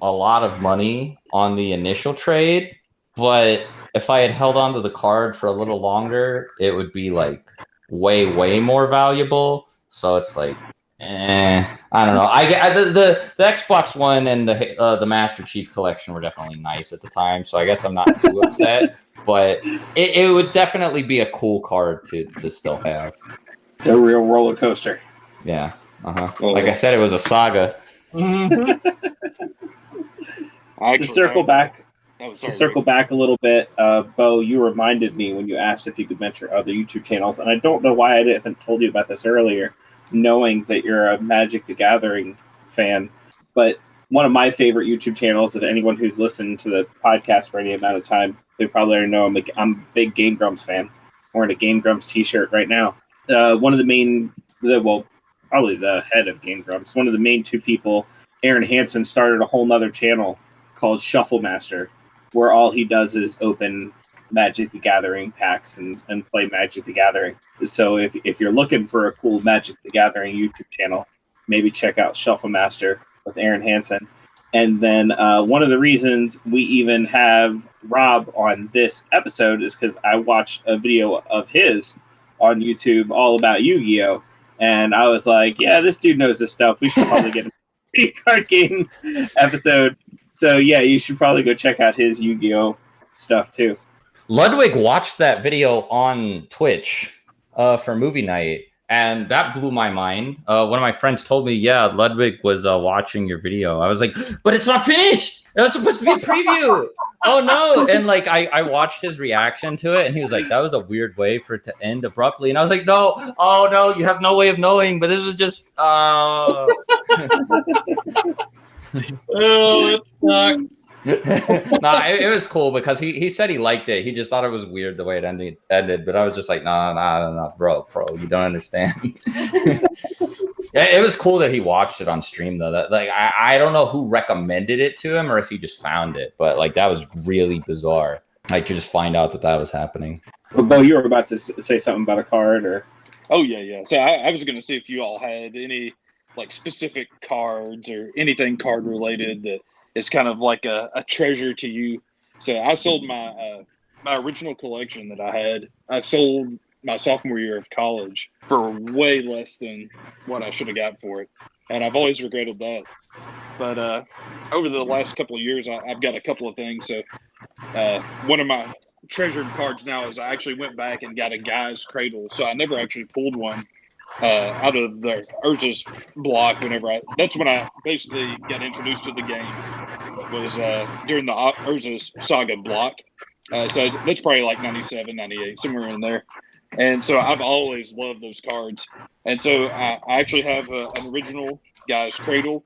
a lot of money on the initial trade, but if I had held on to the card for a little longer, it would be way more valuable. So it's I don't know. The Xbox One and the Master Chief Collection were definitely nice at the time, so I guess I'm not too upset. But it would definitely be a cool card to still have. It's a real roller coaster. Yeah. Like I said, it was a saga. To circle back a little bit, Bo, you reminded me when you asked if you could mention other YouTube channels, and I don't know why I didn't told you about this earlier, knowing that you're a Magic the Gathering fan. But one of my favorite YouTube channels, and anyone who's listened to the podcast for any amount of time, they probably already know I'm a big Game Grumps fan. I'm wearing a Game Grumps t-shirt right now. One of the main, probably the head of Game Grumps, one of the main two people, Aaron Hansen, started a whole nother channel called Shuffle Master, where all he does is open Magic the Gathering packs and play Magic the Gathering. So if you're looking for a cool Magic the Gathering YouTube channel, maybe check out Shuffle Master with Aaron Hansen. And then one of the reasons we even have Rob on this episode is because I watched a video of his on YouTube all about Yu-Gi-Oh! And I was like, yeah, this dude knows this stuff. We should probably get a card game episode. So yeah, you should probably go check out his Yu-Gi-Oh! Stuff too. Ludwig watched that video on Twitch for movie night, and that blew my mind. One of my friends told me, yeah, Ludwig was watching your video. I was like, but it's not finished. It was supposed to be a preview. Oh no. And like I watched his reaction to it, and he was like, that was a weird way for it to end abruptly. And I was like, no, oh no, you have no way of knowing, but this was just Oh, it sucks. it was cool because he said he liked it. He just thought it was weird the way it ended. But I was just like, nah, bro, you don't understand. It was cool that he watched it on stream though. That like I don't know who recommended it to him or if he just found it, but like that was really bizarre. Like to just find out that was happening. Well, Bo, you were about to say something about a card, or? Oh yeah. So I was going to see if you all had any like specific cards or anything card related that is kind of like a treasure to you. So I sold my original collection that I had. I sold my sophomore year of college for way less than what I should have got for it, and I've always regretted that. But over the last couple of years, I've got a couple of things. So one of my treasured cards now is I actually went back and got a Guy's Cradle. So I never actually pulled one out of the Urza's block. That's when I basically got introduced to the game. Was during the Urza's Saga block. So that's probably like 97, 98, somewhere in there. And so I've always loved those cards. And so I actually have an original Guy's Cradle.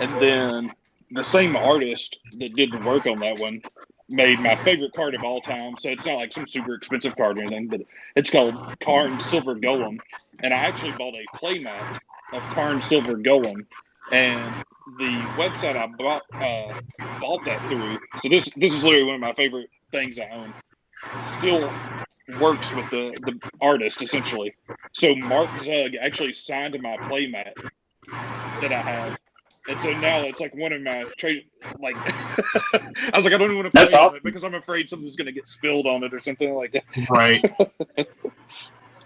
And then the same artist that did the work on that one made my favorite card of all time. So it's not like some super expensive card or anything, but it's called Karn Silver Golem. And I actually bought a playmat of Karn Silver Golem. And the website I bought that through. So this is literally one of my favorite things I own. Still works with the artist essentially. So Mark Zug actually signed my playmat that I have, and so now it's like one of my trade. Like I was like, I don't even want to play awesome. it because I'm afraid something's going to get spilled on it or something like that. Right.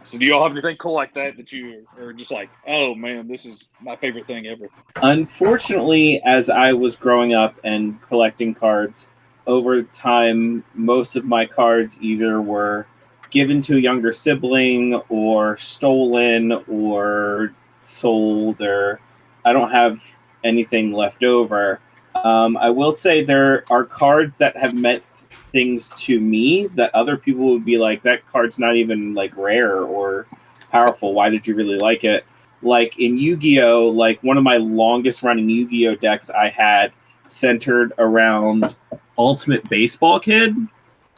So do you all have anything cool like that you are just like, oh man, this is my favorite thing ever? Unfortunately, as I was growing up and collecting cards, over time, most of my cards either were given to a younger sibling or stolen or sold, or I don't have anything left over. I will say there are cards that have meant things to me that other people would be like, that card's not even like rare or powerful. Why did you really like it? Like in Yu-Gi-Oh, like one of my longest running Yu-Gi-Oh decks I had centered around Ultimate Baseball Kid.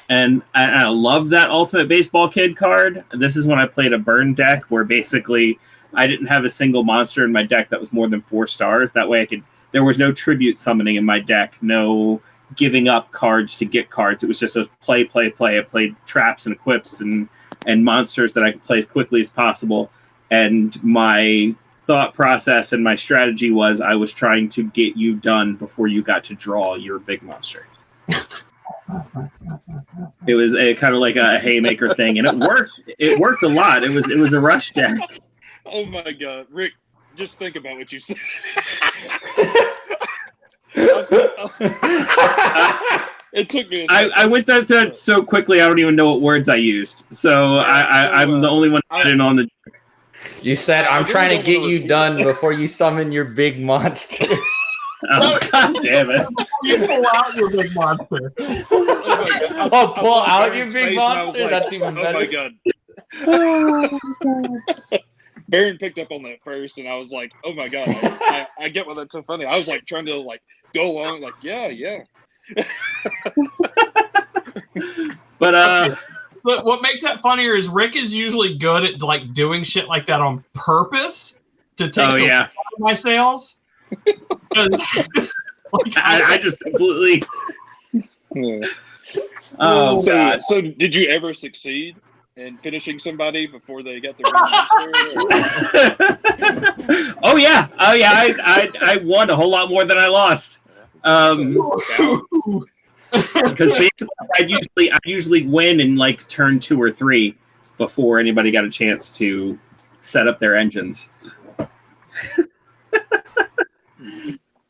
And I love that Ultimate Baseball Kid card. This is when I played a burn deck where basically I didn't have a single monster in my deck that was more than 4 stars. That way there was no tribute summoning in my deck, no giving up cards to get cards. It was just a play. I played traps and equips and monsters that I could play as quickly as possible. And my thought process and my strategy was I was trying to get you done before you got to draw your big monster. It was a kind of like a haymaker thing, and it worked. It worked a lot. It was a rush deck. Oh my god, Rick! Just think about what you said. It took me. I went through that so quickly. I don't even know what words I used. So I'm the only one in on the. You said I'm trying to get you done before you summon your big monster. Oh, God damn it! You pull out your big monster. Oh, pull out your big monster. That's even better. Oh my god! Baron picked up on that first, and I was like, "Oh my god!" I get why that's so funny. I was like trying to like go along, like yeah. But what makes that funnier is Rick is usually good at like doing shit like that on purpose to take out of my sales. Like, I just completely. Yeah. Oh, God. So did you ever succeed in finishing somebody before they got their monster? Oh yeah. I won a whole lot more than I lost. Because basically, I'd usually win in like turn 2 or 3 before anybody got a chance to set up their engines.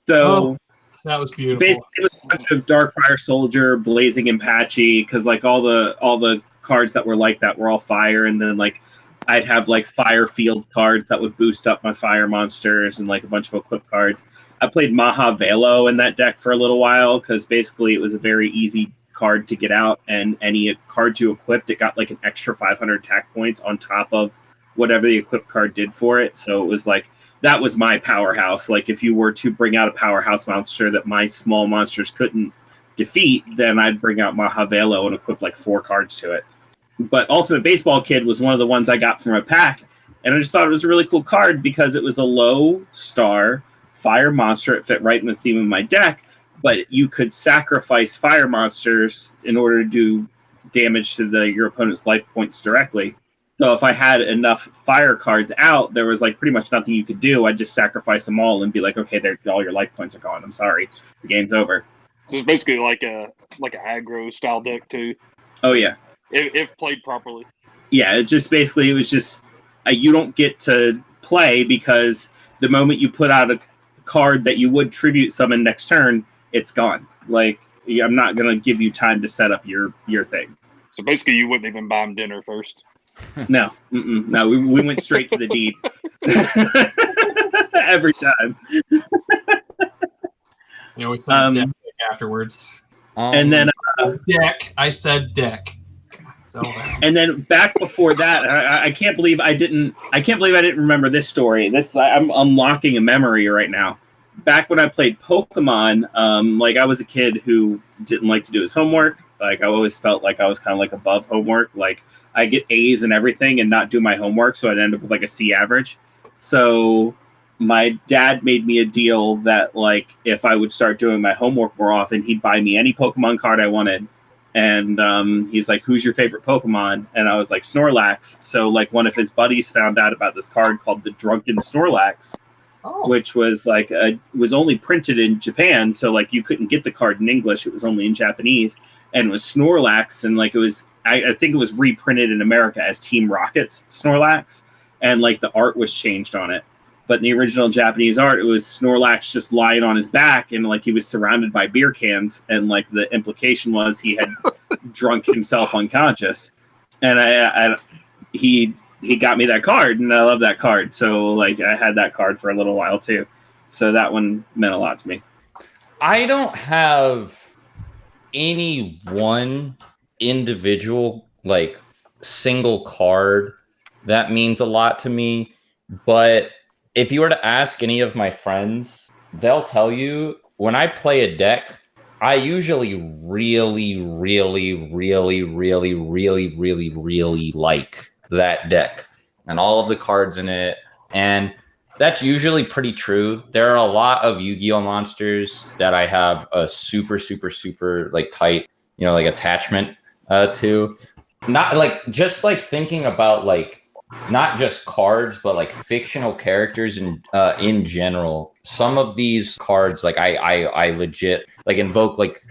So that was beautiful. Basically, it was a bunch of Darkfire Soldier, Blazing Apache, because like all the cards that were like that were all fire, and then like I'd have like fire field cards that would boost up my fire monsters, and like a bunch of equip cards. I played Maha Velo in that deck for a little while because basically it was a very easy card to get out, and any cards you equipped, it got like an extra 500 attack points on top of whatever the equipped card did for it. So it was like, that was my powerhouse. Like if you were to bring out a powerhouse monster that my small monsters couldn't defeat, then I'd bring out Maha Velo and equip like 4 cards to it. But Ultimate Baseball Kid was one of the ones I got from a pack, and I just thought it was a really cool card because it was a low star fire monster. It fit right in the theme of my deck, but you could sacrifice fire monsters in order to do damage to your opponent's life points directly. So if I had enough fire cards out, there was like pretty much nothing you could do. I'd just sacrifice them all and be like, okay, all your life points are gone. I'm sorry, the game's over. So it's basically like a aggro style deck too. Oh yeah, if played properly. Yeah, it was just you don't get to play because the moment you put out a card that you would tribute summon next turn, it's gone. Like I'm not gonna give you time to set up your thing. So basically, you wouldn't even buy them dinner first. No, no, we went straight to the deed every time. We said deck afterwards, and then deck. I said deck. And then back before that, I can't believe I didn't remember this story. I'm unlocking a memory right now. Back when I played Pokemon, like I was a kid who didn't like to do his homework. Like I always felt like I was kind of like above homework. Like I get A's and everything and not do my homework, so I'd end up with like a C average. So my dad made me a deal that like if I would start doing my homework more often, he'd buy me any Pokemon card I wanted. And he's like, who's your favorite Pokemon? And I was like, Snorlax. So like one of his buddies found out about this card called the Drunken Snorlax, which was like was only printed in Japan. So like you couldn't get the card in English. It was only in Japanese. And it was Snorlax. And like it was, I think it was reprinted in America as Team Rocket's Snorlax. And like the art was changed on it. But in the original Japanese art, it was Snorlax just lying on his back and like he was surrounded by beer cans. And like the implication was he had drunk himself unconscious. And he got me that card and I love that card. So like I had that card for a little while too. So that one meant a lot to me. I don't have any one individual like single card that means a lot to me, but if you were to ask any of my friends, they'll tell you when I play a deck, I usually really like that deck and all of the cards in it. And that's usually pretty true. There are a lot of Yu-Gi-Oh monsters that I have a super like tight, like attachment to. Not like just like thinking about like not just cards, but like fictional characters in general. Some of these cards, like I legit like evoke like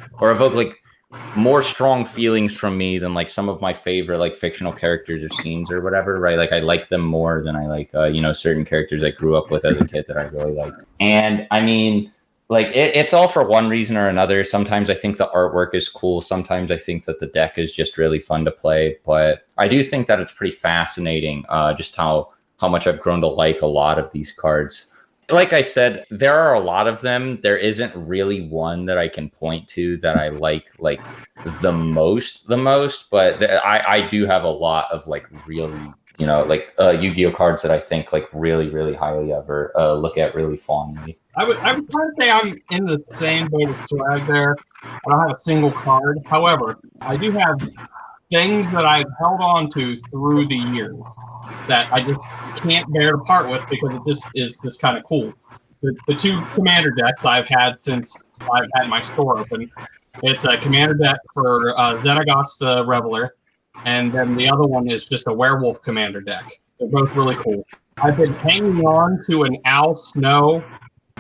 more strong feelings from me than like some of my favorite like fictional characters or scenes or whatever, right? Like I like them more than I like certain characters I grew up with as a kid that I really liked. And I mean, like it's all for one reason or another. Sometimes I think the artwork is cool. Sometimes I think that the deck is just really fun to play. But I do think that it's pretty fascinating just how much I've grown to like a lot of these cards. Like I said, there are a lot of them. There isn't really one that I can point to that I like the most, but I do have a lot of like really, Yu-Gi-Oh cards that I think like really, really highly ever look at really fondly. I would kind of say I'm in the same boat as Swag there. I don't have a single card. However, I do have things that I've held on to through the years that I just can't bear to part with because it just is just kind of cool. The two commander decks I've had since I've had my store open. It's a commander deck for Xenagos the Reveler, and then the other one is just a werewolf commander deck. They're both really cool. I've been hanging on to an Al Snow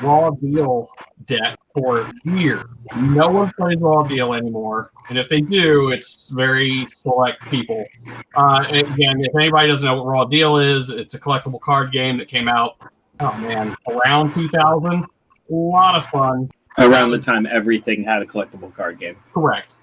Raw Deal deck for years. No one plays Raw Deal anymore, and if they do, it's very select people. Again, if anybody doesn't know what Raw Deal is, it's a collectible card game that came out, around 2000. A lot of fun. Around the time everything had a collectible card game. Correct.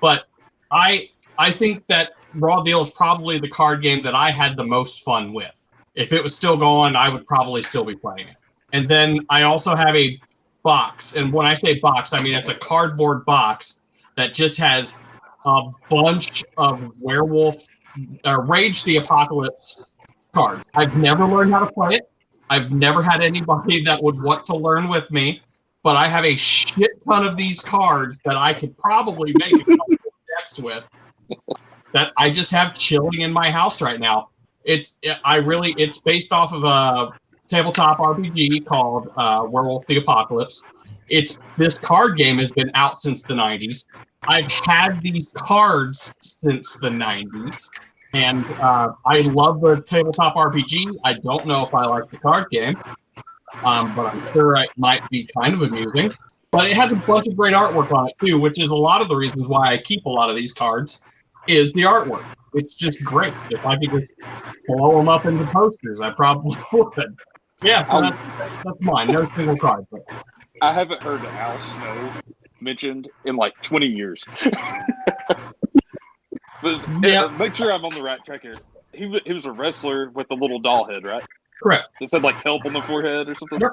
But I think that Raw Deal is probably the card game that I had the most fun with. If it was still going, I would probably still be playing it. And then I also have a box. And when I say box, I mean it's a cardboard box that just has a bunch of Rage the Apocalypse cards. I've never learned how to play it. I've never had anybody that would want to learn with me. But I have a shit ton of these cards that I could probably make a couple of decks with that I just have chilling in my house right now. It's based off of a tabletop RPG called Werewolf the Apocalypse. This card game has been out since the 90s. I've had these cards since the 90s, and I love the tabletop RPG. I don't know if I like the card game, but I'm sure it might be kind of amusing. But it has a bunch of great artwork on it too, which is a lot of the reasons why I keep a lot of these cards is the artwork. It's just great. If I could just blow them up into posters, I probably would. Yeah, so that's mine. No single card. But I haven't heard Al Snow mentioned in like 20 years. Make sure I'm on the right track here. He was a wrestler with a little doll head, right? Correct. It said like "help" on the forehead or something. Yep.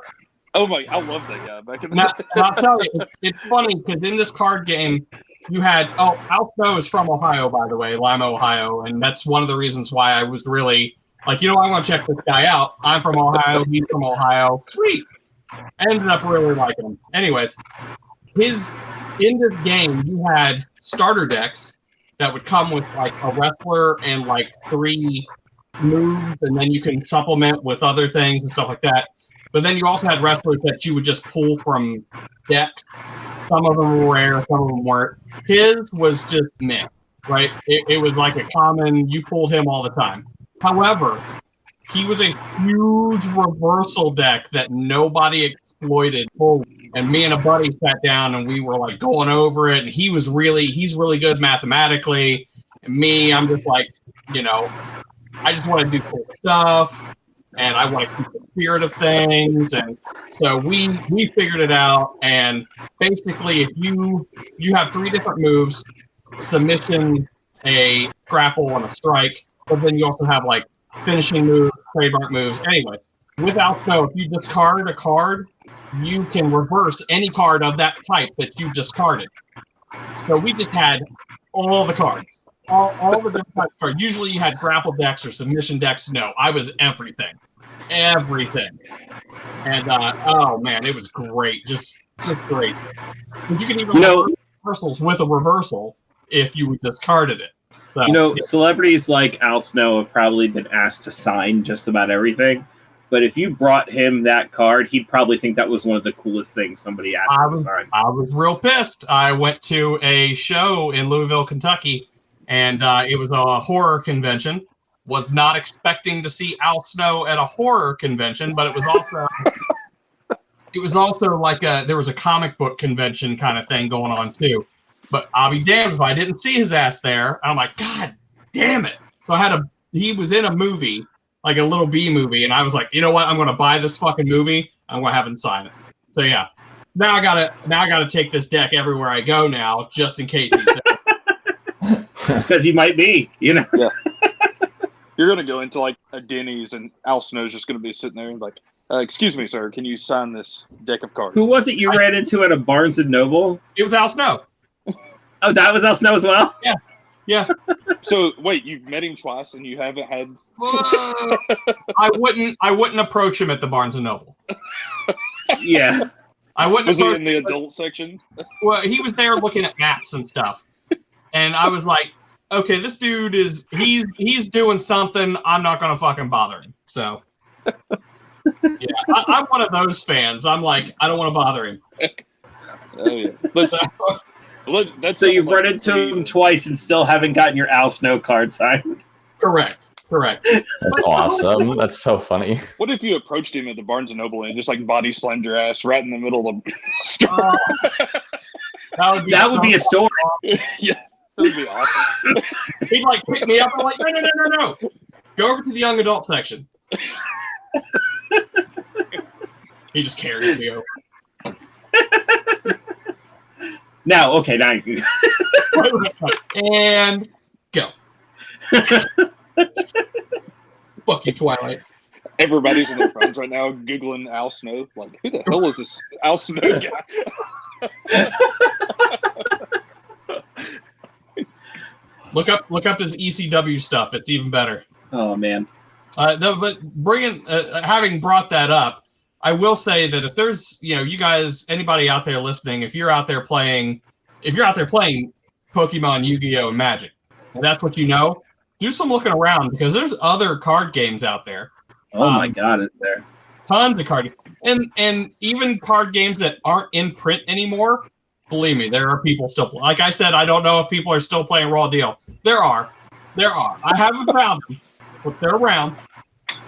Oh my! I love that guy back in the now, day. I'll tell you, it's funny because in this card game, you had Al Snow is from Ohio, by the way, Lima, Ohio, and that's one of the reasons why I was really like, I want to check this guy out. I'm from Ohio. He's from Ohio. Sweet. I ended up really liking him. Anyways, in this game, you had starter decks that would come with like a wrestler and like 3 moves, and then you can supplement with other things and stuff like that. But then you also had wrestlers that you would just pull from decks. Some of them were rare, some of them weren't. His was just meh, right? It was like a common, you pulled him all the time. However, he was a huge reversal deck that nobody exploited fully. And me and a buddy sat down and we were like going over it, and he's really good mathematically. And me, I'm just like, I just want to do cool stuff, and I want to keep the spirit of things. And so we figured it out. And basically, if you have 3 different moves: submission, a grapple, and a strike. But then you also have like finishing moves, trademark moves. Anyways, with Al Snow, if you discard a card, you can reverse any card of that type that you discarded. So we just had all the cards. All the different types of cards. Usually you had grapple decks or submission decks. No, I was everything. And oh man, it was great. Just great. But you can even reverse reversals with a reversal if you discarded it. So, celebrities like Al Snow have probably been asked to sign just about everything. But if you brought him that card, he'd probably think that was one of the coolest things somebody asked him to sign. I was real pissed. I went to a show in Louisville, Kentucky, and it was a horror convention. Was not expecting to see Al Snow at a horror convention, but it was also like there was a comic book convention kind of thing going on too. But I'll be damned if I didn't see his ass there. I'm like, God damn it. So he was in a movie, like a little B movie, and I was like, you know what? I'm going to buy this fucking movie. I'm going to have him sign it. So yeah. Now I gotta take this deck everywhere I go now, just in case he's there. Because he might be, Yeah. You're going to go into like a Denny's and Al Snow's just going to be sitting there and like, excuse me, sir, can you sign this deck of cards? Who was it you ran into at a Barnes & Noble? It was Al Snow. Oh, that was Al Snow as well? Yeah. So wait, you've met him twice and you haven't had? I wouldn't approach him at the Barnes & Noble. Yeah. I wouldn't. Was he in the adult section? Well, he was there looking at maps and stuff, and I was like, okay, this dude he's doing something. I'm not gonna fucking bother him. So, yeah, I'm one of those fans. I'm like, I don't want to bother him. Oh yeah. So you've run into him twice and still haven't gotten your Al Snow card signed. Correct. That's awesome. That's so funny. What if you approached him at the Barnes and Noble and just like body slammed your ass right in the middle of the store? That would be a story. Yeah, that would be awesome. He'd like pick me up and like, no. Go over to the young adult section. He just carries me over. Now you can and go. Fuck you, Twilight. Everybody's on their phones right now Googling Al Snow. Like, who the hell is this Al Snow guy? Look up his ECW stuff. It's even better. Oh, man. But having brought that up, I will say that if there's, you guys, anybody out there listening, if you're out there playing Pokemon, Yu-Gi-Oh, and Magic, and that's what you know, do some looking around because there's other card games out there. Oh my God, is there? Tons of card games. And even card games that aren't in print anymore, believe me, there are people still playing. Like I said, I don't know if people are still playing Raw Deal. There are. I haven't found them, but they're around.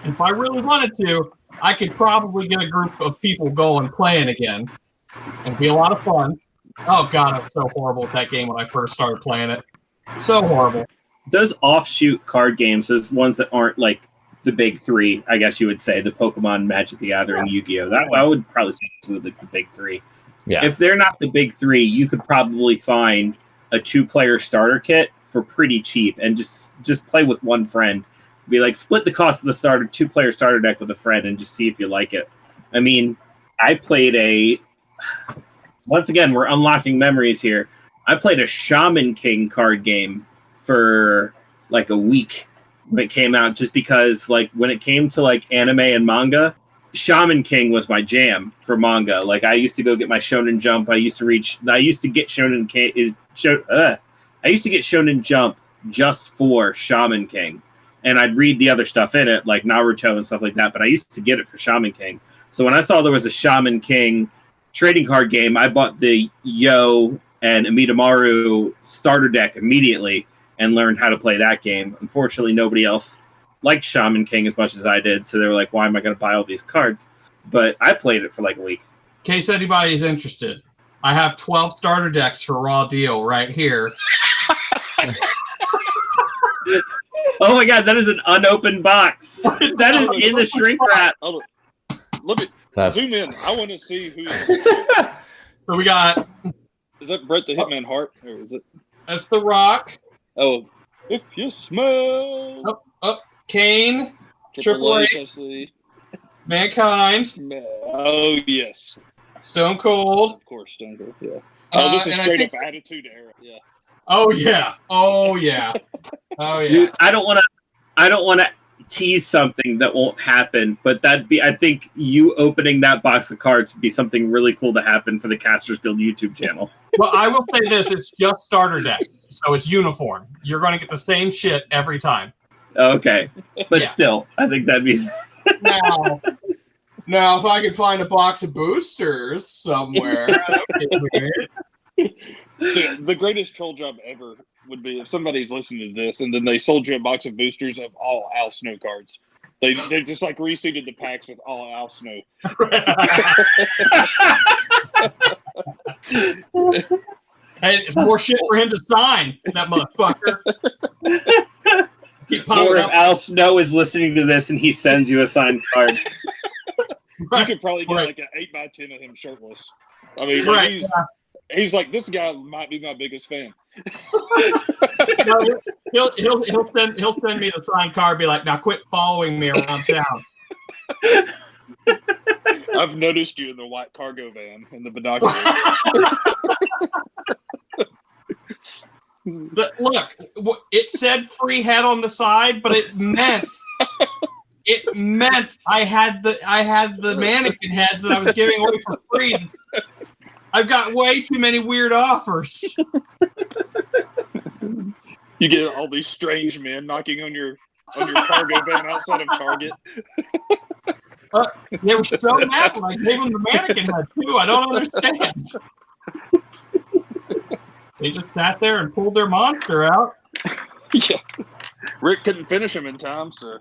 If I really wanted to, I could probably get a group of people going playing again. It'd be a lot of fun. Oh God, I was so horrible at that game when I first started playing it. So horrible. Those offshoot card games, those ones that aren't like the big three, I guess you would say, the Pokemon, Magic the Gathering, Yu-Gi-Oh! That I would probably say those are the big three. Yeah. If they're not the big three, you could probably find a 2-player starter kit for pretty cheap and just play with one friend. Be like, split the cost of the 2-player starter deck with a friend and just see if you like it. I mean, I played once again, we're unlocking memories here. I played a Shaman King card game for like a week when it came out, just because like when it came to like anime and manga, Shaman King was my jam for manga. Like I used to go get my Shonen Jump. I used to get Shonen Jump just for Shaman King. And I'd read the other stuff in it, like Naruto and stuff like that, but I used to get it for Shaman King. So when I saw there was a Shaman King trading card game, I bought the Yo and Amidamaru starter deck immediately and learned how to play that game. Unfortunately, nobody else liked Shaman King as much as I did, so they were like, why am I going to buy all these cards? But I played it for like a week. In case anybody's interested, I have 12 starter decks for Raw Deal right here. Oh my God, that is an unopened box. That is in the shrink wrap. Let me zoom in. I want to see who. So we got. Is that Bret the Hitman Hart, or is it? That's The Rock. Oh, if you smell. Kane. Triple H. I see. Mankind. Oh yes. Stone Cold. Of course, Stone Cold. Yeah. Oh, this is straight up Attitude Era. Yeah. Oh yeah. Oh yeah. Dude, I don't want to tease something that won't happen, but I think you opening that box of cards would be something really cool to happen for the Casters Guild YouTube channel. Well, I will say this: it's just starter decks, so it's uniform. You're going to get the same shit every time. Okay, but still, I think that'd be. Now, if I could find a box of boosters somewhere, that would be great. The greatest troll job ever would be if somebody's listening to this and then they sold you a box of boosters of all Al Snow cards. They just like reseeded the packs with all Al Snow. Hey, it's more shit for him to sign, that motherfucker. Keep Or popping if up. Al Snow is listening to this and he sends you a signed card. You could probably get Right. like an 8x10 of him shirtless. I mean, like, Right. he's like, this guy might be my biggest fan. No, he'll send me the signed card. Be like, now quit following me around town. I've noticed you in the white cargo van in the binoculars. So, look, it said free head on the side, but it meant I had the mannequin heads that I was giving away for free. I've got way too many weird offers. You get all these strange men knocking on your cargo van outside of Target. They were so mad when I gave them the mannequin head too. I don't understand. They just sat there and pulled their monster out. Yeah. Rick couldn't finish him in time, so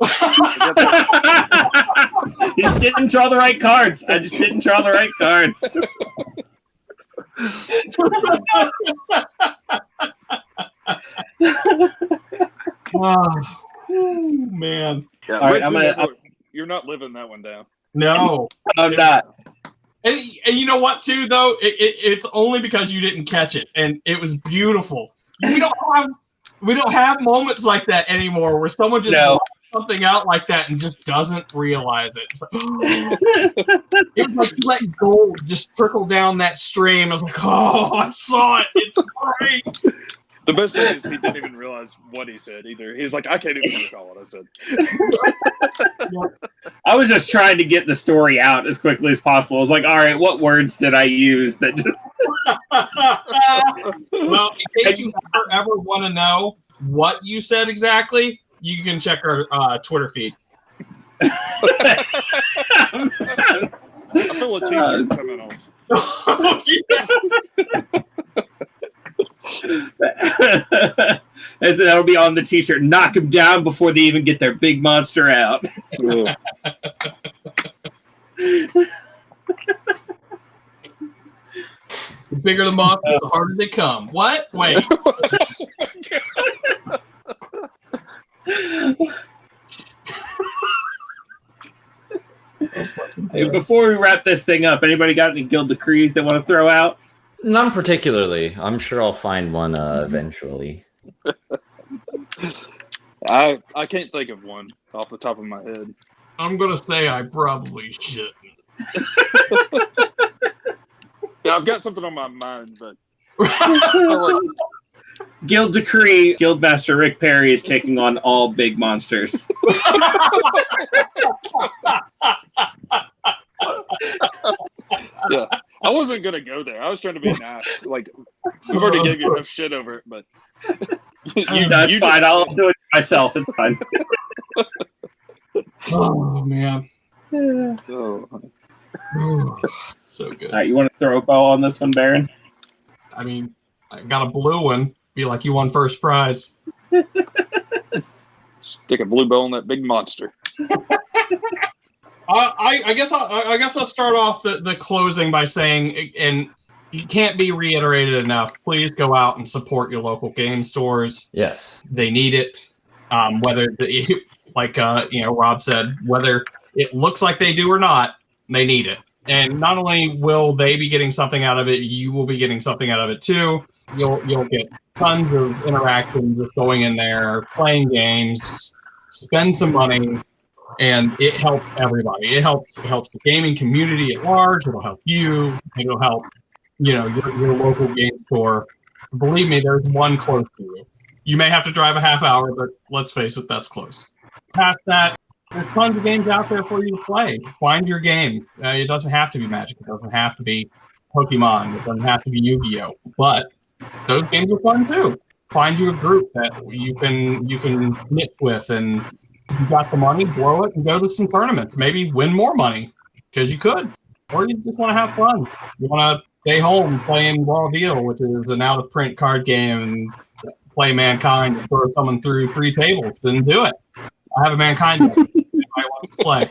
He just didn't draw the right cards. I just didn't draw the right cards. Oh, man. yeah, All right, Rick, you're not living that one down. No. I'm not. And you know what, too, though? It's only because you didn't catch it, and it was beautiful. We don't have moments like that anymore where someone just No. something out like that and just doesn't realize it. It's like, it was like you let gold just trickle down that stream. I was like, oh, I saw it. It's great. The best thing is he didn't even realize what he said either. He was like, I can't even recall what I said. I was just trying to get the story out as quickly as possible. I was like, all right, what words did I use that just... Well, in case you ever want to know what you said exactly, you can check our Twitter feed. I feel a t-shirt coming on. Oh, yeah. That'll be on the t-shirt. Knock him down before they even get their big monster out. Yeah. The bigger the monster, the harder they come. What? Wait. Hey, before we wrap this thing up, anybody got any guild decrees they want to throw out? None particularly. I'm sure I'll find one eventually. I can't think of one off the top of my head. I'm going to say I probably shouldn't. Yeah, I've got something on my mind, but Guild decree, Guildmaster Rick Perry is taking on all big monsters. yeah, I wasn't gonna go there. I was trying to be nice. Like, I've already gave you enough shit over it, but That's fine. I'll do it myself. It's fine. Oh, man. Oh. So good. All right, you want to throw a bow on this one, Baron? I mean, I got a blue one. Be like you won first prize. Stick a blue bow on that big monster. I guess I'll start off the closing by saying, and it can't be reiterated enough. Please go out and support your local game stores. Yes. They need it. Whether like Rob said, whether it looks like they do or not, they need it. And not only will they be getting something out of it, you will be getting something out of it too. You'll get tons of interaction just going in there, playing games, spend some money, and it helps everybody. It helps the gaming community at large. It'll help you. It'll help your local game store. Believe me, there's one close to you. You may have to drive a half hour, but let's face it, that's close. Past that, there's tons of games out there for you to play. Find your game. It doesn't have to be Magic. It doesn't have to be Pokemon. It doesn't have to be Yu-Gi-Oh! But those games are fun too. Find you a group that you can knit with, and if you got the money, blow it and go to some tournaments. Maybe win more money because you could, or you just want to have fun. You want to stay home playing Raw Deal, which is an out-of-print card game, and play Mankind and throw someone through 3 tables. Then do it. I have a Mankind deck. Anybody wants to play.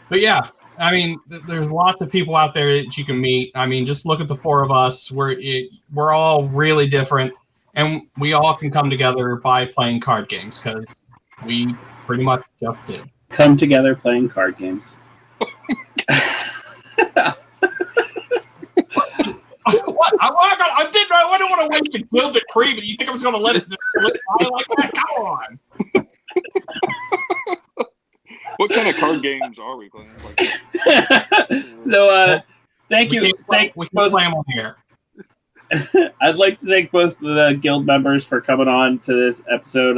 But yeah, I mean, there's lots of people out there that you can meet. I mean, just look at the four of us. We're all really different, and we all can come together by playing card games because we pretty much just did. Come together playing card games. What? I didn't want to waste a guild decree, but you think I was going to let it die like that? Come on. What kind of card games are we playing? So, thank you. We can both. play them on here. I'd like to thank both of the guild members for coming on to this episode.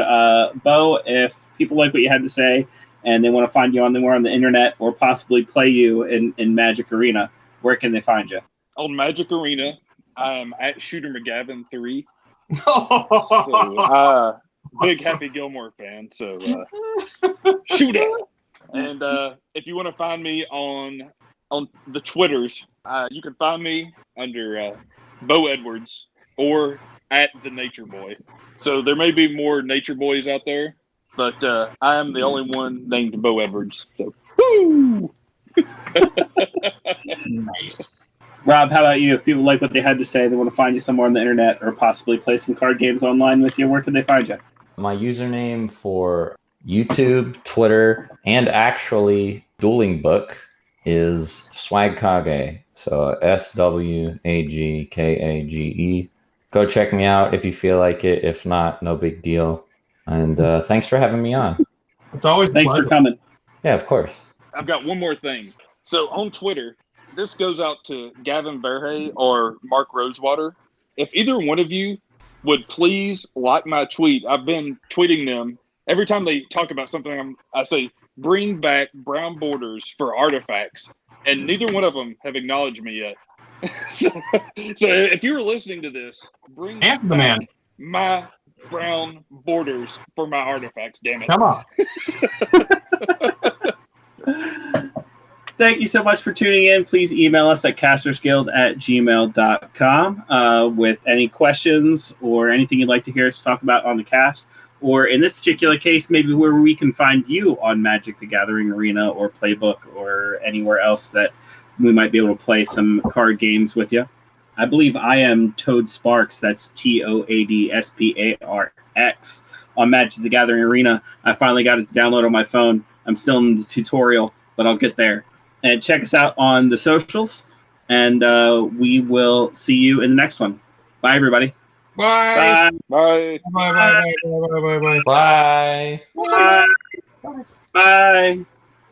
Bo, if people like what you had to say and they want to find you on the internet or possibly play you in Magic Arena, where can they find you? On Magic Arena, I'm at Shooter McGavin 3. So, big Happy Gilmore fan. So, shoot up. And if you want to find me on the Twitters, you can find me under Bo Edwards or at the Nature Boy. So there may be more Nature Boys out there, but I am the only one named Bo Edwards. So, woo! Nice. Rob, how about you? If people like what they had to say, they want to find you somewhere on the internet or possibly play some card games online with you, where can they find you? My username for YouTube, Twitter, and actually Dueling Book is Swagkage. So SWAGKAGE. Go check me out if you feel like it. If not, no big deal. And thanks for having me on. It's always Thanks for coming. Yeah, of course. I've got one more thing. So on Twitter, this goes out to Gavin Verhey or Mark Rosewater. If either one of you would please like my tweet, I've been tweeting them every time they talk about something. I say, bring back brown borders for artifacts, and neither one of them have acknowledged me yet. so if you were listening to this, bring Answer the man. my brown borders for my artifacts. Damn it! Come on. Thank you so much for tuning in. Please email us at castersguild@gmail.com with any questions or anything you'd like to hear us talk about on the cast. Or in this particular case, maybe where we can find you on Magic the Gathering Arena or Playbook or anywhere else that we might be able to play some card games with you. I believe I am Toad Sparks. That's TOADSPARX on Magic the Gathering Arena. I finally got it to download on my phone. I'm still in the tutorial, but I'll get there. And check us out on the socials, and we will see you in the next one. Bye, everybody. Bye. Bye. Bye. Bye. Bye. Bye. Bye. Bye. Bye. Bye. Bye.